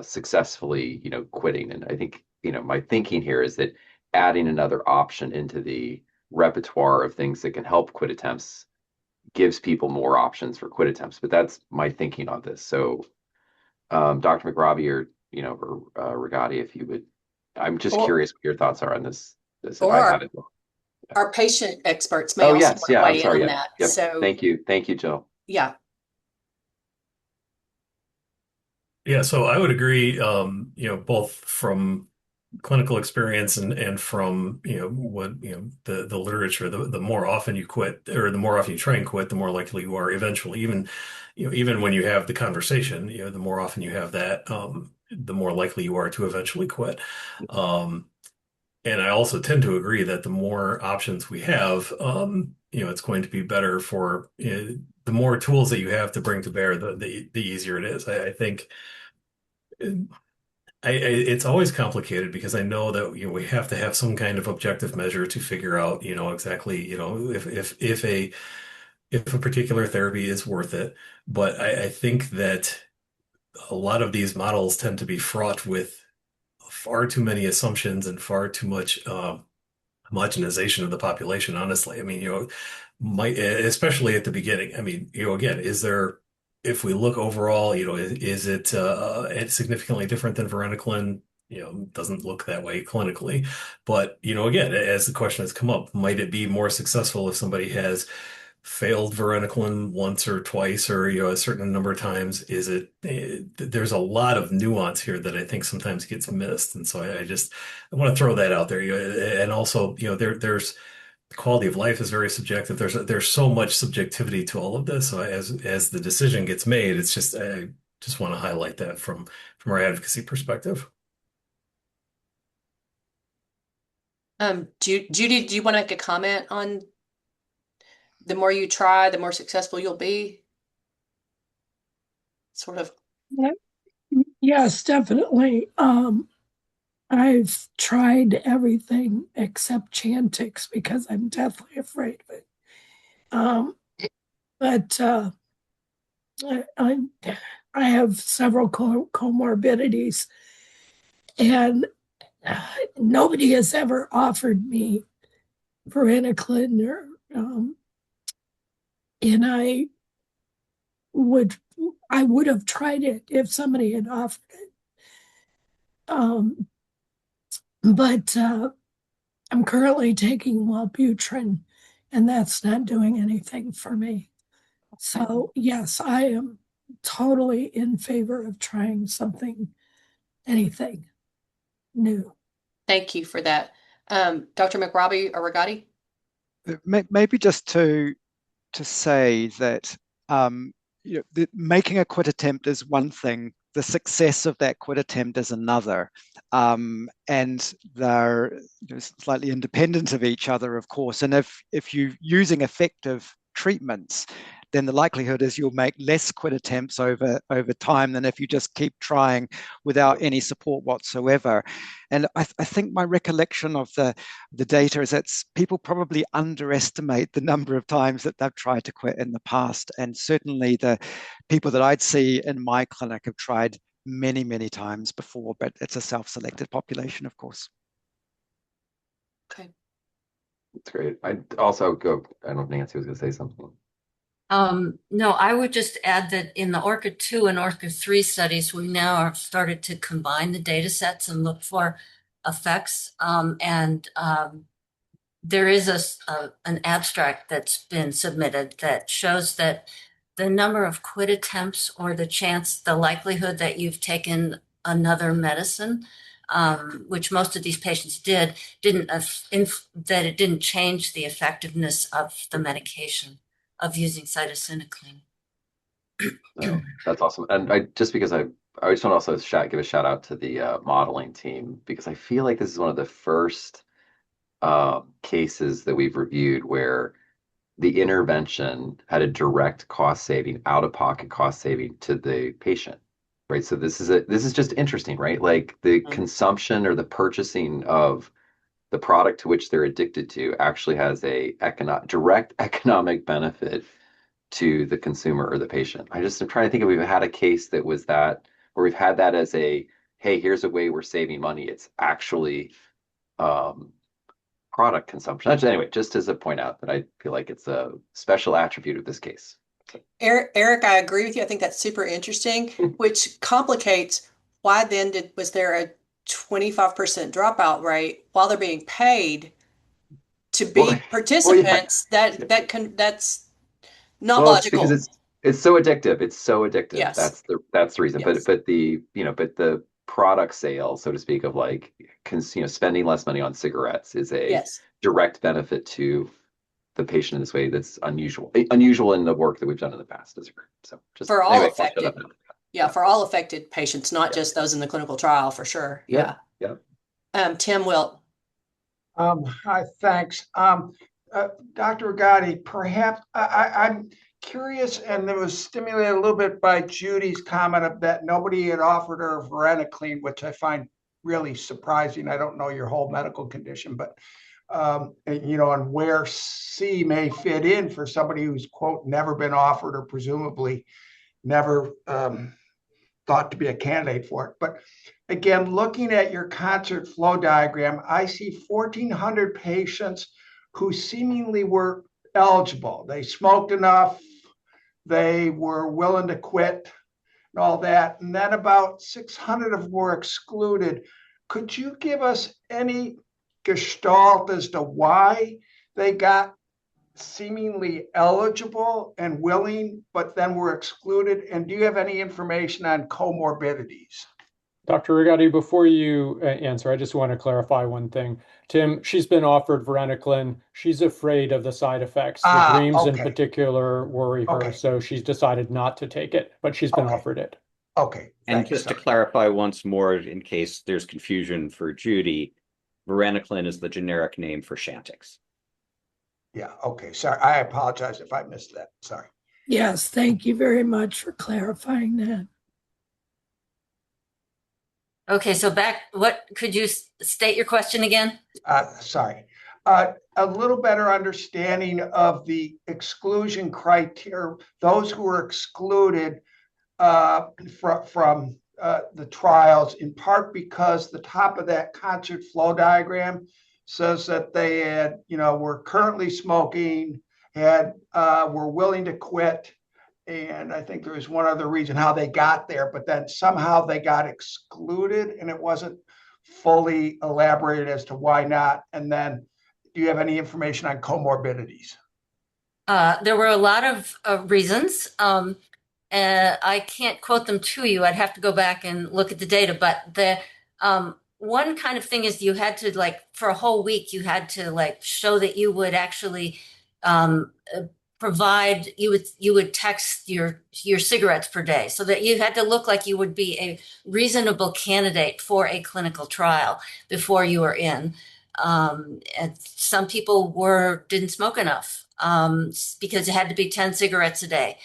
successfully, quitting. And I think, my thinking here is that adding another option into the repertoire of things that can help quit attempts gives people more options for quit attempts. But that's my thinking on this. So, Dr. McRobbie or Rigatti, if you would, I'm just curious what your thoughts are on this. Or our patient experts may also want to weigh in on that. Yep. So thank you, Jill. Yeah. Yeah, so I would agree, both from clinical experience and from, what, the literature, the more often you quit or the more often you try and quit, the more likely you are eventually, even when you have the conversation, the more often you have that, the more likely you are to eventually quit. And I also tend to agree that the more options we have, it's going to be better for the more tools that you have to bring to bear, the easier it is. I think it's always complicated because I know that we have to have some kind of objective measure to figure out exactly if a particular therapy is worth it. But I think that a lot of these models tend to be fraught with far too many assumptions and far too much homogenization of the population, honestly. I mean, especially at the beginning. I mean, again, if we look overall, is it significantly different than varenicline? Doesn't look that way clinically. But, again, as the question has come up, might it be more successful if somebody has failed varenicline once or twice or a certain number of times? There's a lot of nuance here that I think sometimes gets missed, and so I want to throw that out there. And also, there's quality of life is very subjective. There's so much subjectivity to all of this. So as the decision gets made, it's just I just want to highlight that from our advocacy perspective. Judy, do you want to make a comment on the more you try, the more successful you'll be? Sort of. Yes, definitely. I've tried everything except Chantix because I'm deathly afraid of it. But I have several comorbidities, and nobody has ever offered me varenicline, or and I would have tried it if somebody had offered it. But I'm currently taking Wellbutrin, and that's not doing anything for me. So yes, I am totally in favor of trying anything new. Thank you for that. Dr. McRobbie or Rigotti? Maybe just to say that making a quit attempt is one thing, the success of that quit attempt is another. And they're slightly independent of each other, of course. And if you're using effective treatments, then the likelihood is you'll make less quit attempts over time than if you just keep trying without any support whatsoever. And I think my recollection of the data is that people probably underestimate the number of times that they've tried to quit in the past. And certainly the people that I'd see in my clinic have tried many, many times before, but it's a self-selected population, of course. Okay. That's great. I'd also go, I don't know if Nancy was going to say something. No, I would just add that in the ORCA-2 and ORCA-3 studies, we now have started to combine the data sets and look for effects. There is an abstract that's been submitted that shows that the number of quit attempts or the likelihood that you've taken another medicine, which most of these patients did, that it didn't change the effectiveness of the medication of using cytisinicline. No, that's awesome. And I just want to also give a shout out to the modeling team, because I feel like this is one of the first cases that we've reviewed where the intervention had a direct cost saving, out-of-pocket cost saving to the patient, right? So this is just interesting, right? Like the consumption or the purchasing of the product to which they're addicted to actually has a direct economic benefit to the consumer or the patient. I'm trying to think if we've had a case that was that, where we've had that as a, hey, here's a way we're saving money. It's actually product consumption. Anyway, just as a point out that I feel like it's a special attribute of this case. Eric, I agree with you. I think that's super interesting, which complicates why then was there a 25% dropout rate while they're being paid to be participants? That's not logical. Because it's so addictive. It's so addictive. Yes. That's the reason. Yes. But the product sale, so to speak, of like spending less money on cigarettes is a direct benefit to the patient in this way that's unusual in the work that we've done in the past as a group. So just for all affected. For all affected patients, not just those in the clinical trial, for sure. Yeah. Tim Wilt. Hi, thanks. Dr. Rigotti, perhaps I'm curious, and it was stimulated a little bit by Judy's comment of that nobody had offered her varenicline, which I find really surprising. I don't know your whole medical condition, but and where C may fit in for somebody who's, quote, never been offered or presumably never thought to be a candidate for it. But again, looking at your concert flow diagram, I see 1,400 patients who seemingly were eligible. They smoked enough, they were willing to quit and all that. And then about 600 of them were excluded. Could you give us any gestalt as to why they got seemingly eligible and willing, but then were excluded? And do you have any information on comorbidities? Dr. Rigotti, before you answer, I just want to clarify one thing. Tim, she's been offered varenicline. She's afraid of the side effects. The dreams in Okay. particular worry her, Okay. so she's decided not to take it, but she's been offered it. Okay. And just to clarify once more, in case there's confusion for Judy, varenicline is the generic name for Chantix. Yeah, okay. Sorry, I apologize if I missed that. Sorry. Yes, thank you very much for clarifying that. Okay, so could you state your question again? Sorry. A little better understanding of the exclusion criteria, those who were excluded from the trials, in part because the top of that concert flow diagram says that they had, were currently smoking, were willing to quit. And I think there was one other reason how they got there, but then somehow they got excluded and it wasn't fully elaborated as to why not. And then do you have any information on comorbidities? There were a lot of reasons. I can't quote them to you. I'd have to go back and look at the data. But the one kind of thing is you had to for a whole week, you had to show that you would actually provide, you would text your cigarettes per day, so that you had to look like you would be a reasonable candidate for a clinical trial before you were in. And some people didn't smoke enough because it had to be 10 cigarettes a day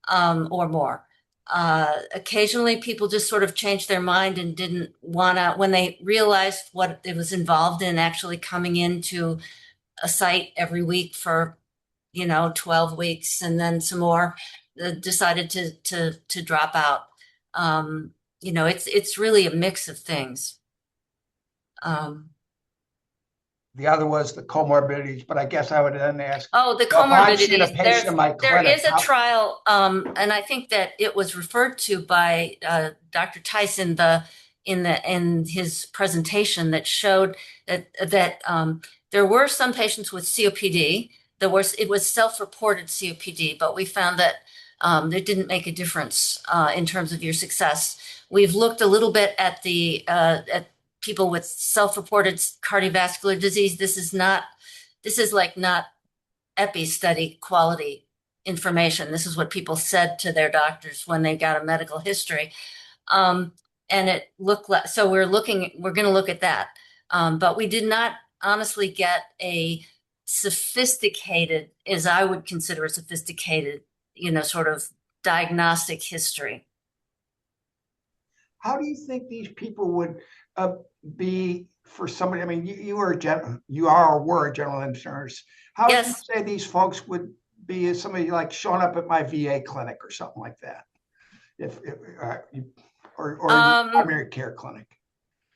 or more. Occasionally people just sort of changed their mind and didn't want to, when they realized what it was involved in actually coming into a site every week for 12 weeks and then some more, decided to drop out. It's really a mix of things. The other was the comorbidities, but I guess I would then ask. Oh, the if I'm seeing a comorbidities. patient in my There clinic, is a trial, and I think that it was referred to by Dr. Tyson in his presentation that showed that there were some patients with COPD. It was self-reported COPD, but we found that it didn't make a difference in terms of your success. We've looked a little bit at at people with self-reported cardiovascular disease. This is not epi study quality information. This is what people said to their doctors when they got a medical history. And it looked like, so we're going to look at that. But we did not honestly get a sophisticated, as I would consider a sophisticated, sort of diagnostic history. How do you think these people would be for somebody? I mean, you are or were a general nurse. How would you say these folks would be as somebody like showing up at my VA clinic or something like that? Or primary care clinic.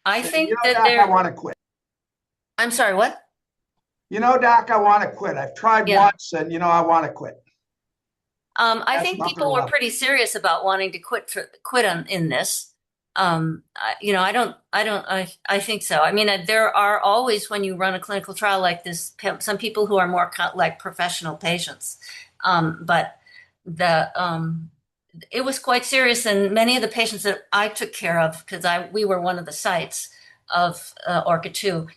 I think that Doc, I want to quit. I'm sorry, what? Doc, I want to quit. I've tried once and I want to quit. I think people were pretty serious about wanting to quit in this. I think so. I mean, there are always, when you run a clinical trial like this, some people who are more like professional patients. But it was quite serious, and many of the patients that I took care of, because we were one of the sites of Orca 2,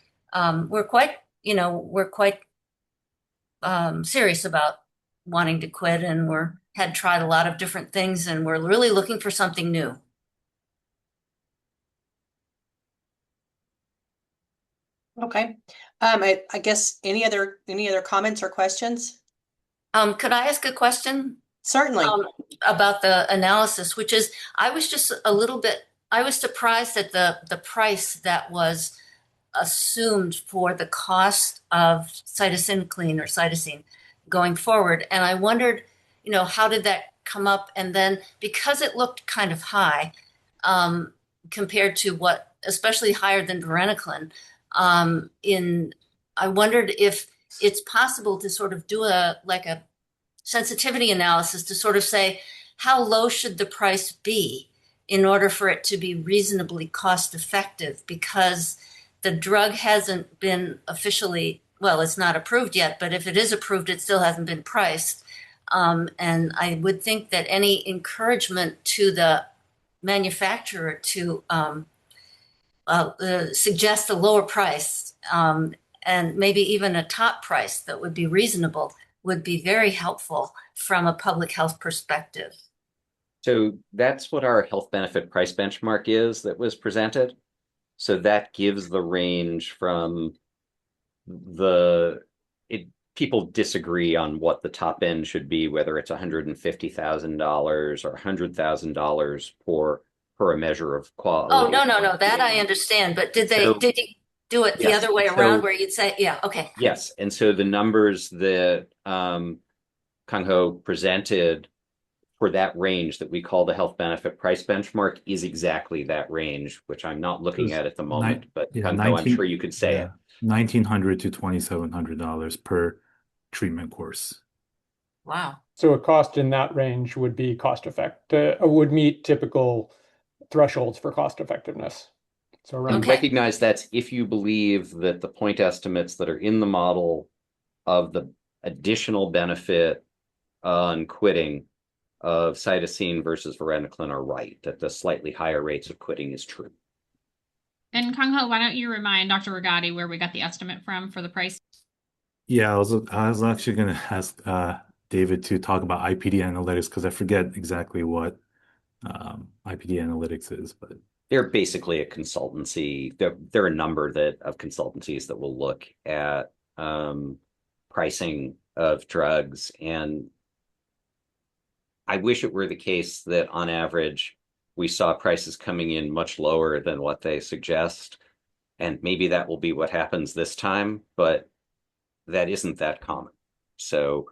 were quite serious about wanting to quit, and had tried a lot of different things, and were really looking for something new. Okay. I guess any other comments or questions? Could I ask a question? Certainly. About the analysis, which is, I was surprised at the price that was assumed for the cost of cytisinicline or cytosine going forward. And I wondered, how did that come up? And then, because it looked kind of high compared to what, especially higher than varenicline, I wondered if it's possible to sort of do a sensitivity analysis to sort of say, how low should the price be in order for it to be reasonably cost effective? Because the drug hasn't been officially, well, it's not approved yet, but if it is approved, it still hasn't been priced. And I would think that any encouragement to the manufacturer to suggest a lower price, and maybe even a top price that would be reasonable would be very helpful from a public health perspective. So that's what our health benefit price benchmark is that was presented. So that gives the range from people disagree on what the top end should be, whether it's $150,000 or $100,000 per a measure of quality. Oh, no, that I understand. But did he do it the Yes. other way around where you'd say, yeah, okay. Yes. And so the numbers that Kang-ho presented for that range that we call the health benefit price benchmark is exactly that range, which I'm not looking at the moment, but Kang-ho, I'm sure you could say it. $1,900 to $2,700 per treatment course. Wow. So a cost in that range would be would meet typical thresholds for cost effectiveness. So around And recognize that's if you believe that the point estimates that are in the model of the additional benefit on quitting of cytosine versus varenicline are right, that the slightly higher rates of quitting is true. And Kang-ho, why don't you remind Dr. Rigatti where we got the estimate from for the price? Yeah, I was actually going to ask David to talk about IPD analytics because I forget exactly what IPD analytics is, but they're basically a consultancy. There are a number of consultancies that will look at pricing of drugs, and I wish it were the case that on average we saw prices coming in much lower than what they suggest, and maybe that will be what happens this time, but that isn't that common. So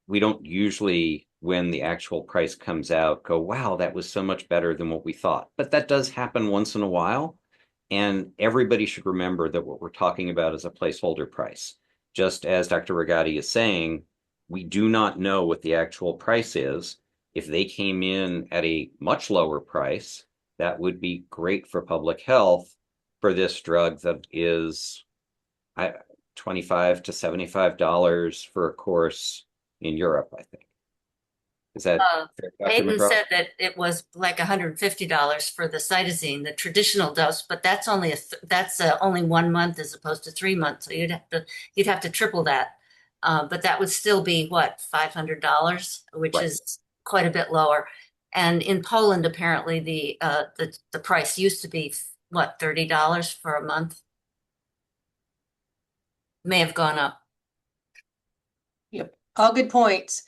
we don't usually, when the actual price comes out, go, wow, that was so much better than what we thought. But that does happen once in a while. And everybody should remember that what we're talking about is a placeholder price. Just as Dr. Rigatti is saying, we do not know what the actual price is. If they came in at a much lower price, that would be great for public health for this drug that is $25 to $75 for a course in Europe, I think. Is that fair, Dr. Hayden McGraw? said that it was like $150 for the cytosine, the traditional dose, but that's only only 1 month as opposed to 3 months. So you'd have to triple that. But that would still be what, $500, which is quite a bit lower. And in Poland, apparently the price used to be what, $30 for a month? May have gone up. Yep, all good points.